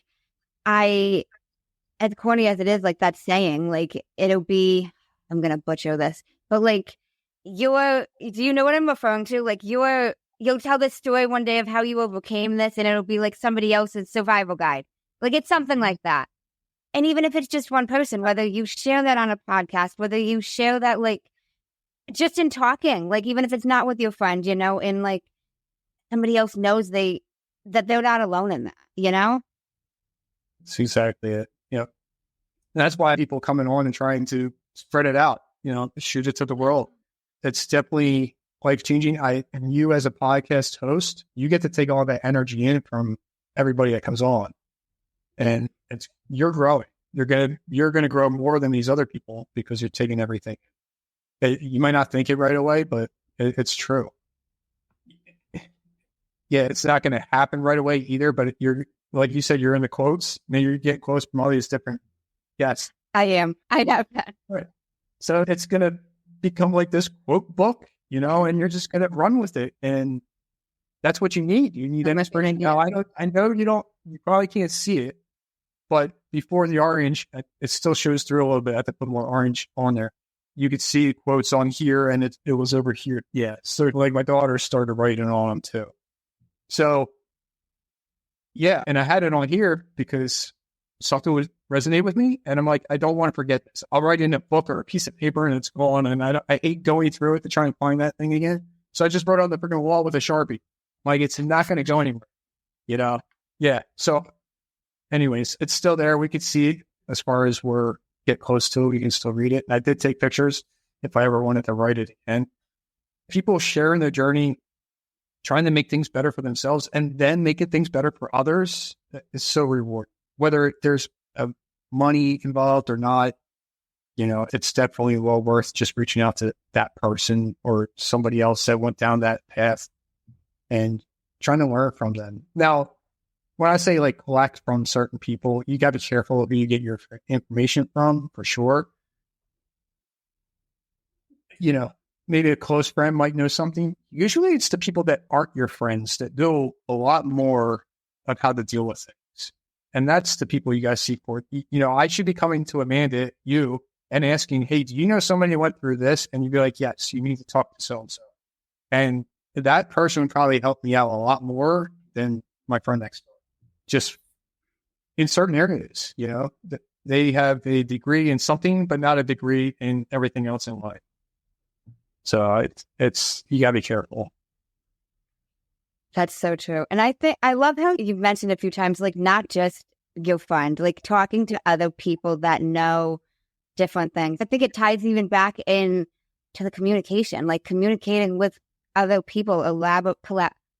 as corny as it is, like that saying, like it'll be, I'm going to butcher this, but like do you know what I'm referring to? Like you'll tell this story one day of how you overcame this, and it'll be like somebody else's survival guide. Like it's something like that. And even if it's just one person, whether you share that on a podcast, whether you share that like just in talking, like even if it's not with your friend, and like somebody else knows that they're not alone in that, That's exactly it. That's why people coming on and trying to spread it out, shoot it to the world. It's definitely life-changing. And you as a podcast host, you get to take all that energy in from everybody that comes on. And you're growing. You're gonna grow more than these other people because you're taking everything. You might not think it right away, but it's true. Yeah, it's not going to happen right away either. But you're, like you said, you're in the quotes. Maybe you get quotes from all these different. Yes, I am. I know that. Right. So it's gonna become like this quote book, and you're just gonna run with it. And that's what you need. You need inspiration. Now, I know you probably can't see it, but before the orange, it still shows through a little bit. I have to put more orange on there. You could see quotes on here, and it was over here. Yeah. So like my daughter started writing on them too. So yeah. And I had it on here because something would resonate with me. And I'm like, I don't want to forget this. I'll write in a book or a piece of paper and it's gone. And I hate going through it to try and find that thing again. So I just wrote it on the freaking wall with a Sharpie. Like, it's not going to go anywhere, you know? Yeah. So anyways, it's still there. We could see it as far as get close to it. We can still read it. And I did take pictures if I ever wanted to write it again. People sharing their journey, trying to make things better for themselves and then making things better for others is so rewarding. Whether there's money involved or not, you know, it's definitely well worth just reaching out to that person or somebody else that went down that path and trying to learn from them. Now, when I say like collect from certain people, you got to be careful who you get your information from, for sure. You know, maybe a close friend might know something. Usually it's the people that aren't your friends that know a lot more of how to deal with things. And that's the people you guys seek for. You know, I should be coming to Amanda, you, and asking, hey, do you know somebody who went through this? And you'd be like, yes, you need to talk to so-and-so. And that person would probably help me out a lot more than my friend next door. Just in certain areas, you know, they have a degree in something, but not a degree in everything else in life. So it's you gotta be careful. That's so true. And I love how you've mentioned a few times, like, not just your friend, like talking to other people that know different things. I think it ties even back in to the communication, like communicating with other people,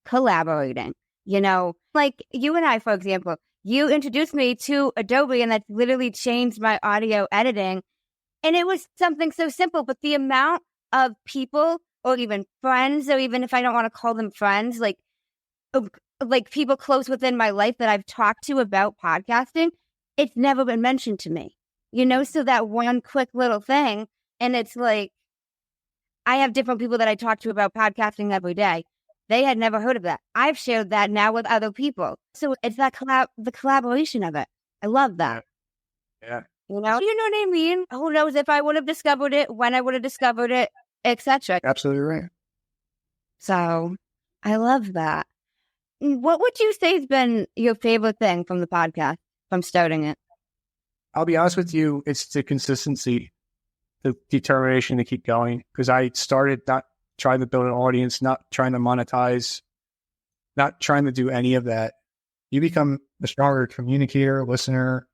collaborating, you know, like you and I, for example, you introduced me to Adobe and that's literally changed my audio editing. And it was something so simple, but the amount of people or even friends, or even if I don't want to call them friends, like people close within my life that I've talked to about podcasting, it's never been mentioned to me, you know? So that one quick little thing, and it's like, I have different people that I talk to about podcasting every day. They had never heard of that. I've shared that now with other people. So it's that the collaboration of it. I love that. Yeah. You know what I mean? Who knows if I would have discovered it, when I would have discovered it, etc. Absolutely right. So I love that. What would you say has been your favorite thing from the podcast, from starting it? I'll be honest with you, it's the consistency, the determination to keep going. Because I started not trying to build an audience, not trying to monetize, not trying to do any of that. You become a stronger communicator, listener,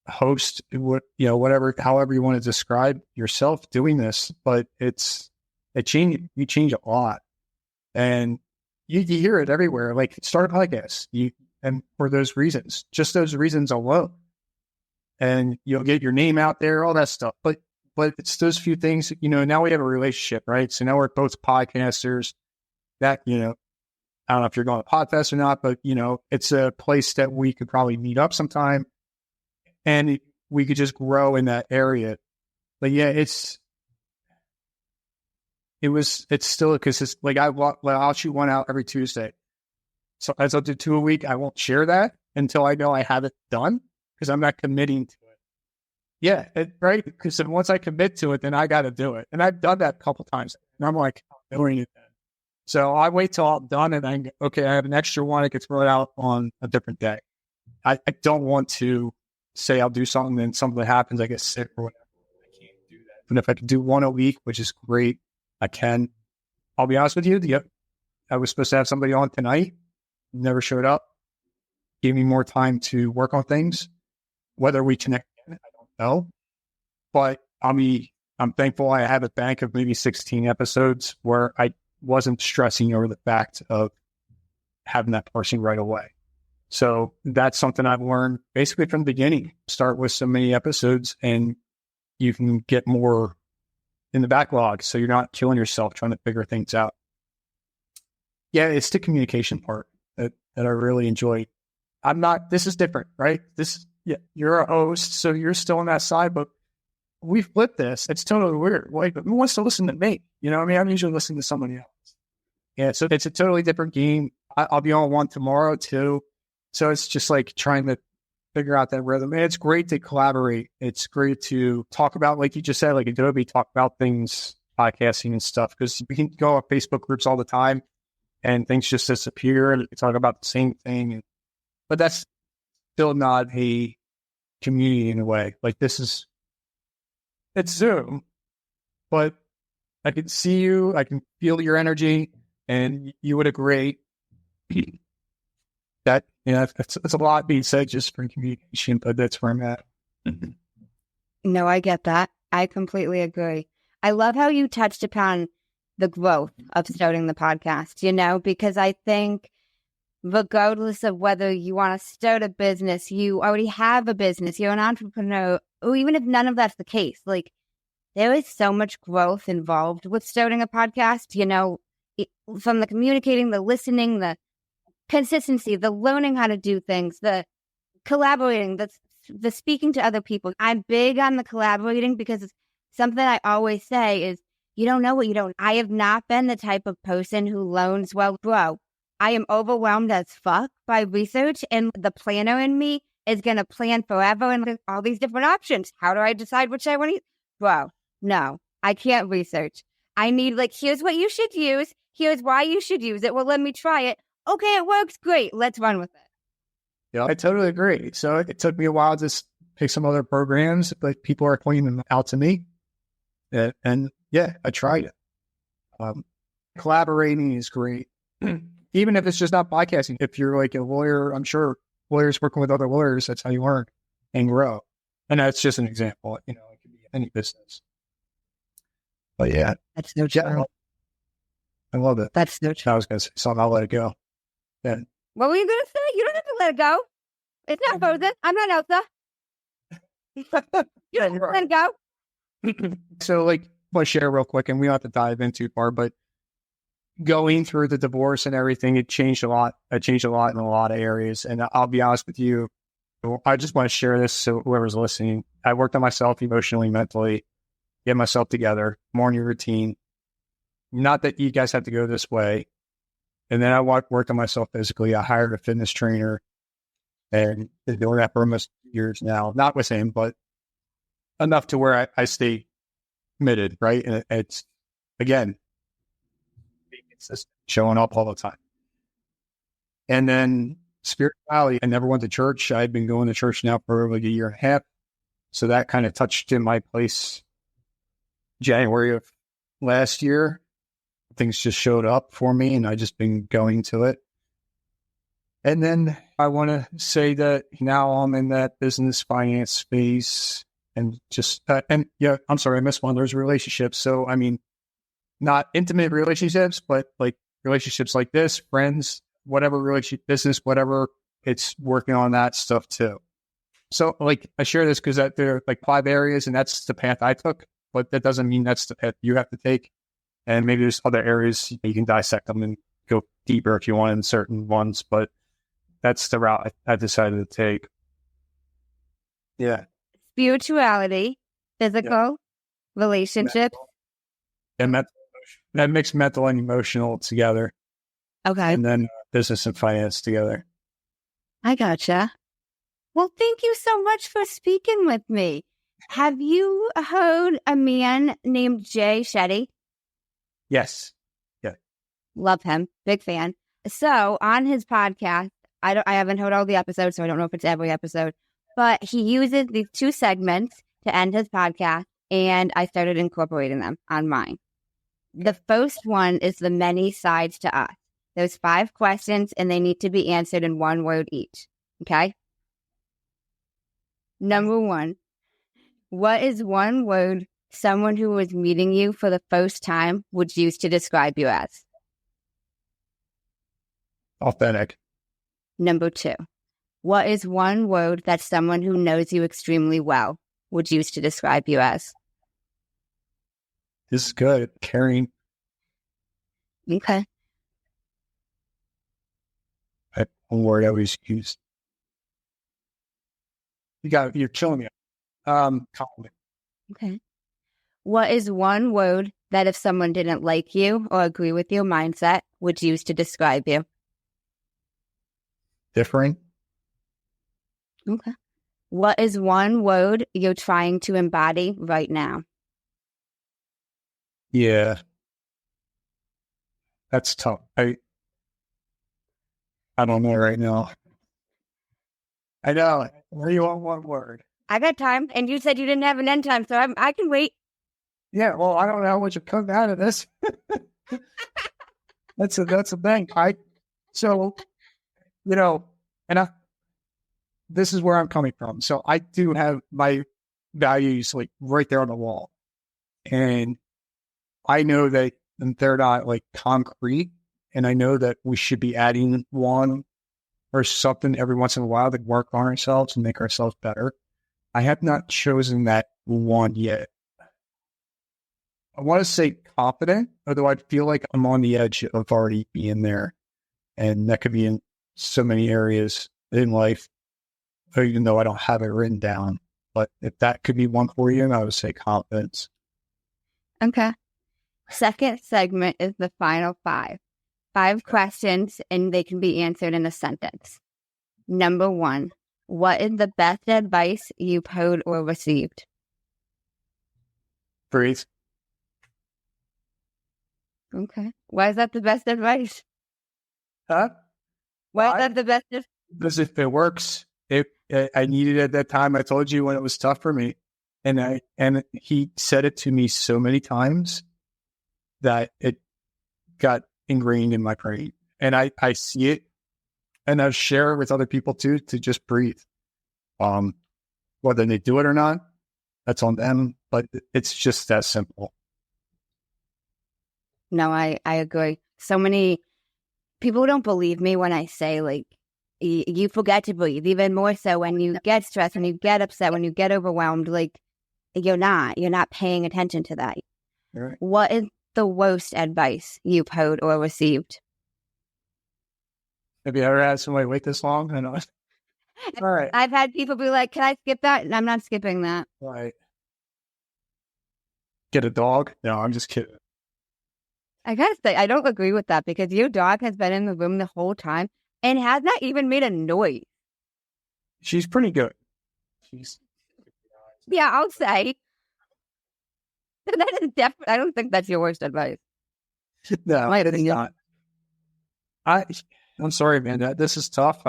host, whatever, however you want to describe yourself doing this. But you change a lot. And you hear it everywhere. Like, start a podcast. And for those reasons, just those reasons alone. And you'll get your name out there, all that stuff. But it's those few things, you know, now we have a relationship, right? So now we're both podcasters that, you know, I don't know if you're going to Podfest or not, but, you know, it's a place that we could probably meet up sometime and we could just grow in that area. But yeah, it's still a consistent, like I'll shoot one out every Tuesday. So as I'll do 2 a week, I won't share that until I know I have it done because I'm not committing to it. Yeah, right. Because once I commit to it, then I got to do it. And I've done that a couple times. And I'm like, I'm doing it then. So I wait till I'm done and then, okay, I have an extra one. It gets rolled out on a different day. I don't want to say I'll do something and something happens, I get sick or whatever. I can't do that. But if I can do one a week, which is great, I can. I'll be honest with you. I was supposed to have somebody on tonight. Never showed up. Gave me more time to work on things. Whether we connect, I don't know. But I'm thankful I have a bank of maybe 16 episodes where I wasn't stressing over the fact of having that person right away. So that's something I've learned basically from the beginning. Start with so many episodes and you can get more in the backlog. So you're not killing yourself trying to figure things out. Yeah, it's the communication part that I really enjoy. This is different, right? You're a host, so you're still on that side, but we flipped this. It's totally weird. Like, who wants to listen to me? You know what I mean? I'm usually listening to somebody else. Yeah, so it's a totally different game. I'll be on one tomorrow too. So it's just like trying to figure out that rhythm. And it's great to collaborate. It's great to talk about, like you just said, like Adobe, talk about things, podcasting and stuff, because we can go on Facebook groups all the time and things just disappear and we can talk about the same thing. But that's still not a community in a way. Like it's Zoom, but I can see you, I can feel your energy, and you would agree that, it's a lot being said just for communication, but that's where I'm at. No, I get that. I completely agree. I love how you touched upon the growth of starting the podcast, because I think regardless of whether you want to start a business, you already have a business, you're an entrepreneur, or even if none of that's the case, like there is so much growth involved with starting a podcast, from the communicating, the listening, the consistency, the learning how to do things, the collaborating, the speaking to other people. I'm big on the collaborating because it's something I always say is, you don't know what you don't. I have not been the type of person who learns well, bro. I am overwhelmed as fuck by research, and the planner in me is going to plan forever and there's all these different options. How do I decide which I want to use? Bro, no, I can't research. I need here's what you should use. Here's why you should use it. Well, let me try it. Okay, it works. Great. Let's run with it. Yeah, I totally agree. So it took me a while to pick some other programs, but people are pointing them out to me. And yeah, I tried it. Collaborating is great. Even if it's just not podcasting. If you're like a lawyer, I'm sure lawyers working with other lawyers, that's how you learn and grow. And that's just an example. It could be any business. But yeah. That's no true. I love it. That's no true. I was going to say something. I'll let it go. Yeah. What were you going to say? You don't have to let it go. It's not frozen. I'm not Elsa. You don't have to let it go. So, I want to share real quick, and we don't have to dive in too far, but going through the divorce and everything, it changed a lot. It changed a lot in a lot of areas. And I'll be honest with you, I just want to share this so whoever's listening. I worked on myself emotionally, mentally, get myself together, morning routine. Not that you guys have to go this way. And then I worked on myself physically. I hired a fitness trainer and been doing that for almost years now. Not with him, but enough to where I stay committed, right? And it's, again, being consistent, showing up all the time. And then spirituality, I never went to church. I've been going to church now for a year and a half. So that kind of touched in my place January of last year. Things just showed up for me and I just been going to it. And then I want to say that now I'm in that business finance space and just, I'm sorry, I missed one of those relationships. So, not intimate relationships, but relationships like this, friends, whatever relationship, business, whatever, it's working on that stuff too. So I share this because there are 5 areas and that's the path I took, but that doesn't mean that's the path you have to take. And maybe there's other areas you can dissect them and go deeper if you want in certain ones, but that's the route I decided to take. Yeah. Spirituality, physical, relationships. And that makes mental and emotional together. Okay. And then business and finance together. I gotcha. Well, thank you so much for speaking with me. Have you heard a man named Jay Shetty? Yes. Yeah. Love him. Big fan. So on his podcast, I haven't heard all the episodes, so I don't know if it's every episode, but he uses these 2 segments to end his podcast, and I started incorporating them on mine. The first one is the many sides to us. There's 5 questions, and they need to be answered in 1 word each. Okay? Number 1, what is 1 word someone who was meeting you for the first time would use to describe you as? Authentic. Number 2, what is 1 word that someone who knows you extremely well would use to describe you as? This is good. Caring. Okay. One word I always use. You're killing me. Compliment. Okay. What is one word that if someone didn't like you or agree with your mindset would use to describe you? Different. Okay. What is one word you're trying to embody right now? Yeah, that's tough. I don't know right now. I know. What do you want one word? I got time, and you said you didn't have an end time, so I can wait. Yeah, well, I don't know what should come out of this. That's a thing. So, and this is where I'm coming from. So I do have my values like right there on the wall. And I know that they're not like concrete. And I know that we should be adding one or something every once in a while to work on ourselves and make ourselves better. I have not chosen that one yet. I want to say confident, although I feel like I'm on the edge of already being there. And that could be in so many areas in life, even though I don't have it written down. But if that could be one for you, I would say confidence. Okay. Second segment is the final five. 5 questions, and they can be answered in a sentence. Number 1, what is the best advice you've heard or received? Breathe. Okay. Why is that the best advice? Huh? Why is that the best advice? Because if it works, I needed it at that time. I told you when it was tough for me. And he said it to me so many times that it got ingrained in my brain. And I see it and I share it with other people too, to just breathe. Whether they do it or not, that's on them, but it's just that simple. No, I agree. So many people don't believe me when I say, like, you forget to breathe, even more so when you get stressed, when you get upset, when you get overwhelmed, like, you're not paying attention to that. Right. What is the worst advice you've heard or received? Have you ever had somebody wait this long? I know. All right. I've had people be like, can I skip that? And I'm not skipping that. Right. Get a dog? No, I'm just kidding. I gotta say, I don't agree with that because your dog has been in the room the whole time and has not even made a noise. She's pretty good. Yeah, I'll say. That is definitely, I don't think that's your worst advice. No, it's not. I'm sorry, man. This is tough.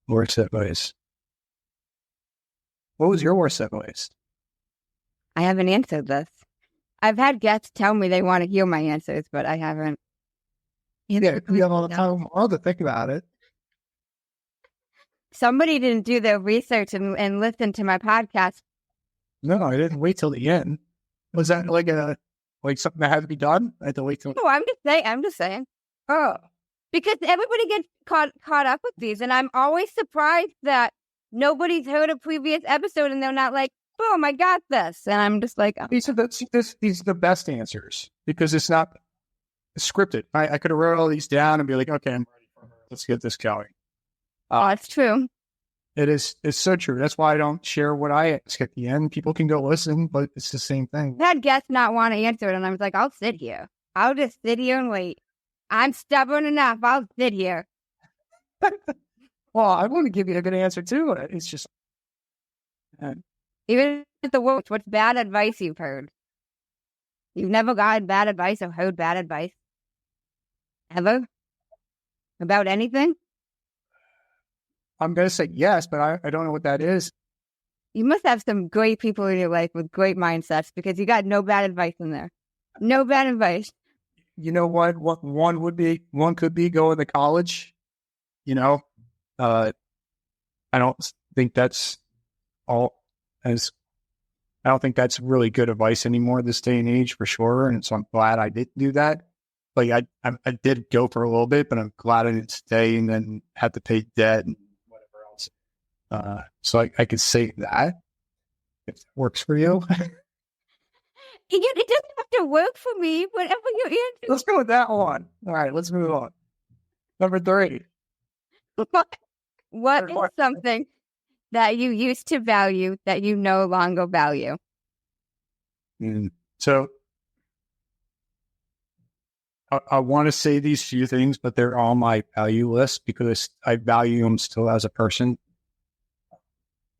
Worst advice. What was your worst advice? I haven't answered this. I've had guests tell me they want to hear my answers, but I haven't. Yeah, you have all the time all to think about it. Somebody didn't do their research and listen to my podcast. No, I didn't wait till the end. Was that like something that had to be done? I had to wait till. No, I'm just saying. Oh, because everybody gets caught up with these, and I'm always surprised that nobody's heard a previous episode and they're not like, boom, I got this. And I'm just like, oh. These are the best answers because it's not scripted. I could have wrote all these down and be like, okay, I'm ready for her. Let's get this going. It's true. It's so true. That's why I don't share what I ask at the end. People can go listen, but it's the same thing. I had guests not want to answer it, and I was like, I'll sit here. I'll just sit here and wait. I'm stubborn enough. I'll sit here. Well, I want to give you a good answer too. It's just even at the worst, what's bad advice you've heard? You've never gotten bad advice or heard bad advice? Ever? About anything? I'm going to say yes, but I don't know what that is. You must have some great people in your life with great mindsets because you got no bad advice in there. No bad advice. You know what one could be going to college. I don't think that's I don't think that's really good advice anymore this day and age for sure. And so I'm glad I didn't do that. Like I did go for a little bit, but I'm glad I didn't stay and then had to pay debt and whatever else. So I could say that if it works for you. It doesn't have to work for me, whatever you answer. Let's go with that one. All right, let's move on. Number 3. What is something that you used to value that you no longer value? So I want to say these few things, but they're on my value list because I value them still as a person.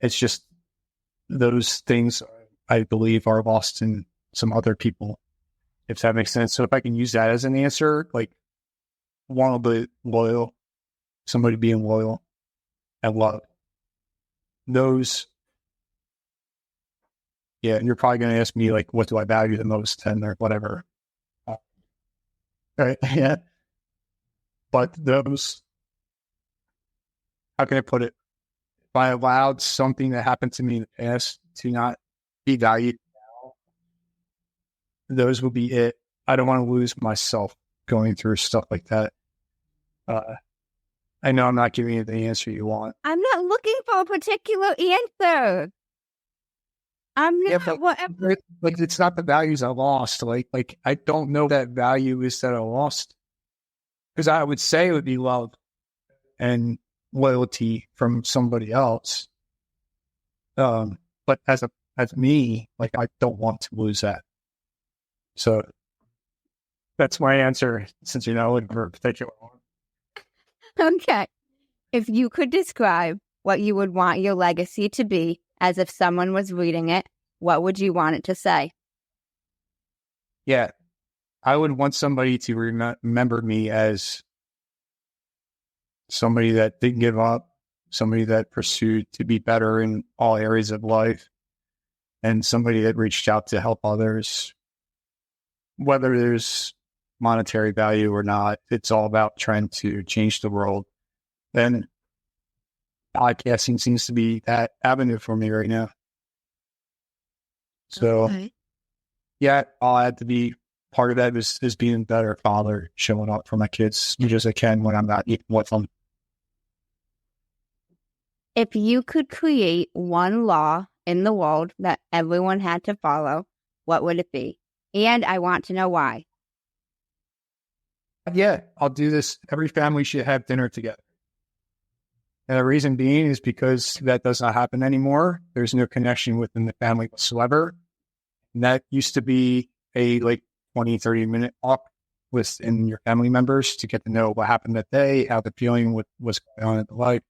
It's just those things I believe are lost in some other people, if that makes sense. So if I can use that as an answer, like one of the loyal, somebody being loyal and love. Those, yeah, and you're probably going to ask me, like, what do I value the most and or whatever. Right, yeah. But those, how can I put it? If I allowed something that happened to me in the past to not be valued now, those will be it. I don't want to lose myself going through stuff like that. I know I'm not giving you the answer you want. I'm not looking for a particular answer. I'm not. Yeah, but like it's not the values I lost. Like I don't know that value is that I lost, because I would say it would be love and loyalty from somebody else. But as me, like I don't want to lose that. So that's my answer. Since you're not looking for a particular one. Okay. If you could describe what you would want your legacy to be as if someone was reading it, what would you want it to say? Yeah. I would want somebody to remember me as somebody that didn't give up, somebody that pursued to be better in all areas of life, and somebody that reached out to help others, whether there's monetary value or not. It's all about trying to change the world. And podcasting seems to be that avenue for me right now. So, yeah, I'll add to be part of that is being a better father, showing up for my kids as much as I can when I'm not eating with them. If you could create one law in the world that everyone had to follow, what would it be? And I want to know why. Yeah, I'll do this. Every family should have dinner together. And the reason being is because that does not happen anymore. There's no connection within the family whatsoever. And that used to be a 20, 30-minute walk within your family members to get to know what happened that day, how they're feeling, what's going on in their life.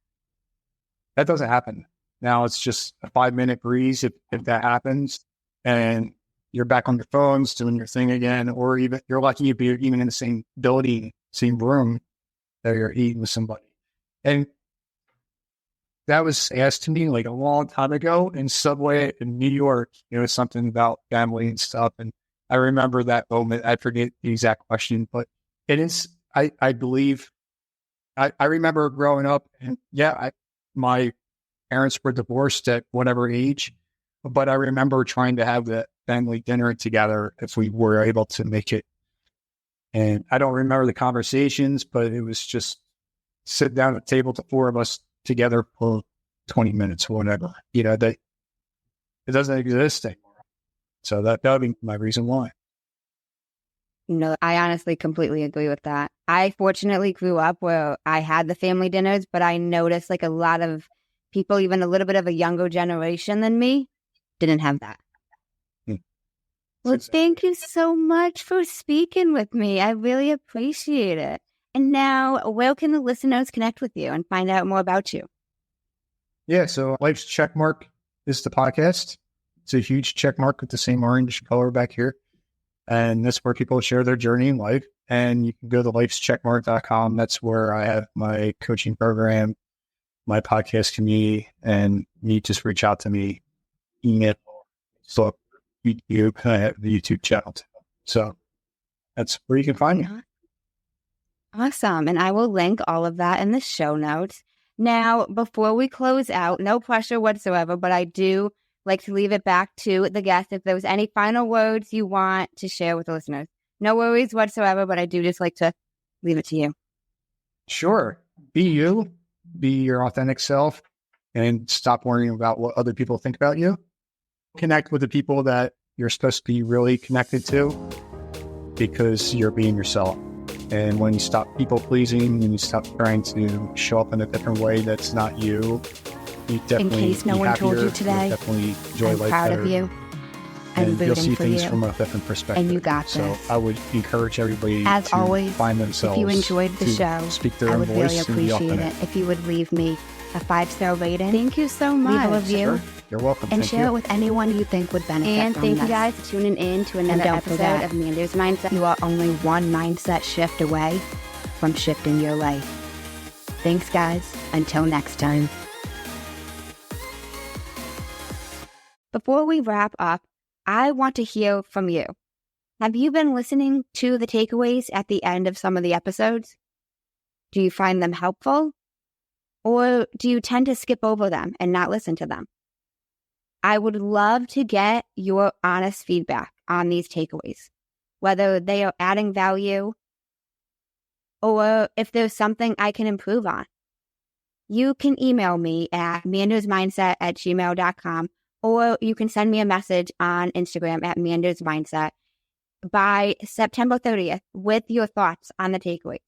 That doesn't happen. Now it's just a 5-minute breeze if that happens. And you're back on your phones doing your thing again, or even you're lucky if you're even in the same building, same room that you're eating with somebody. And that was asked to me like a long time ago in Subway in New York. It was something about family and stuff. And I remember that moment. I forget the exact question, but it is, I believe, I remember growing up and my parents were divorced at whatever age, but I remember trying to have that family dinner together if we were able to make it. And I don't remember the conversations, but it was just sit down at the table, the four of us together for 20 minutes or whatever. That it doesn't exist anymore. So that would be my reason why. No, I honestly completely agree with that. I fortunately grew up where I had the family dinners, but I noticed a lot of people, even a little bit of a younger generation than me, didn't have that. Well, thank you so much for speaking with me. I really appreciate it. And now, where can the listeners connect with you and find out more about you? Yeah, so Life's Checkmark is the podcast. It's a huge check mark with the same orange color back here. And that's where people share their journey in life. And you can go to lifescheckmark.com. That's where I have my coaching program, my podcast community, and you just reach out to me, email, so YouTube. I have the YouTube channel too. So that's where you can find me. Awesome. And I will link all of that in the show notes. Now, before we close out, no pressure whatsoever, but I do like to leave it back to the guest if there was any final words you want to share with the listeners. No worries whatsoever, but I do just like to leave it to you. Sure. Be you. Be your authentic self and stop worrying about what other people think about you. Connect with the people that you're supposed to be really connected to because you're being yourself. And when you stop people pleasing and you stop trying to show up in a different way that's not you, You definitely case no be one told you happier. today, You'll definitely enjoy I'm life proud better. of you. I'm And you'll rooting see for things you. from a different perspective. And you got So this. I would encourage everybody As to always, find themselves. if you enjoyed the to show, speak their I own would really voice and be appreciate authentic. it if you would leave me a 5-star rating. Thank you so much. Leave a review. Sure. You're welcome. And Thank share you. it with anyone you think would benefit And from thank this. you guys for tuning in to another don't episode forget, of Manders Mindset. You are only one mindset shift away from shifting your life. Thanks, guys. Until next time. Before we wrap up, I want to hear from you. Have you been listening to the takeaways at the end of some of the episodes? Do you find them helpful? Or do you tend to skip over them and not listen to them? I would love to get your honest feedback on these takeaways, whether they are adding value or if there's something I can improve on. You can email me at mandersmindset@gmail.com, or you can send me a message on Instagram at mandersmindset by September 30th with your thoughts on the takeaways.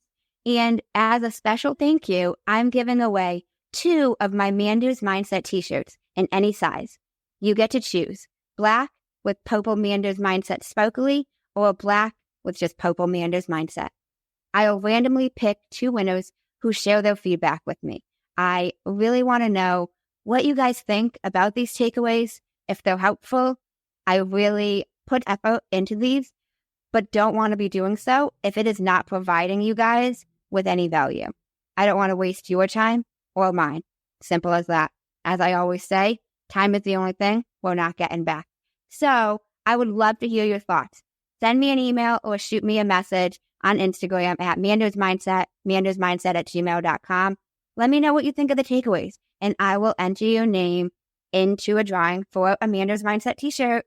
And as a special thank you, I'm giving away 2 of my Manders Mindset t-shirts in any size. You get to choose black with Purple Manders Mindset Sparkly or black with just Purple Manders Mindset. I'll randomly pick 2 winners who share their feedback with me. I really want to know what you guys think about these takeaways. If they're helpful, I really put effort into these, but don't want to be doing so if it is not providing you guys with any value. I don't want to waste your time or mine. Simple as that. As I always say, time is the only thing we're not getting back. So I would love to hear your thoughts. Send me an email or shoot me a message on Instagram at mandersmindset@gmail.com. Let me know what you think of the takeaways, and I will enter your name into a drawing for a Manders Mindset t-shirt.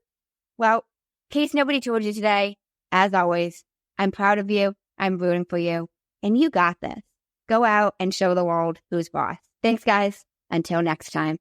Well, in case nobody told you today, as always, I'm proud of you, I'm rooting for you, and you got this. Go out and show the world who's boss. Thanks, guys. Until next time.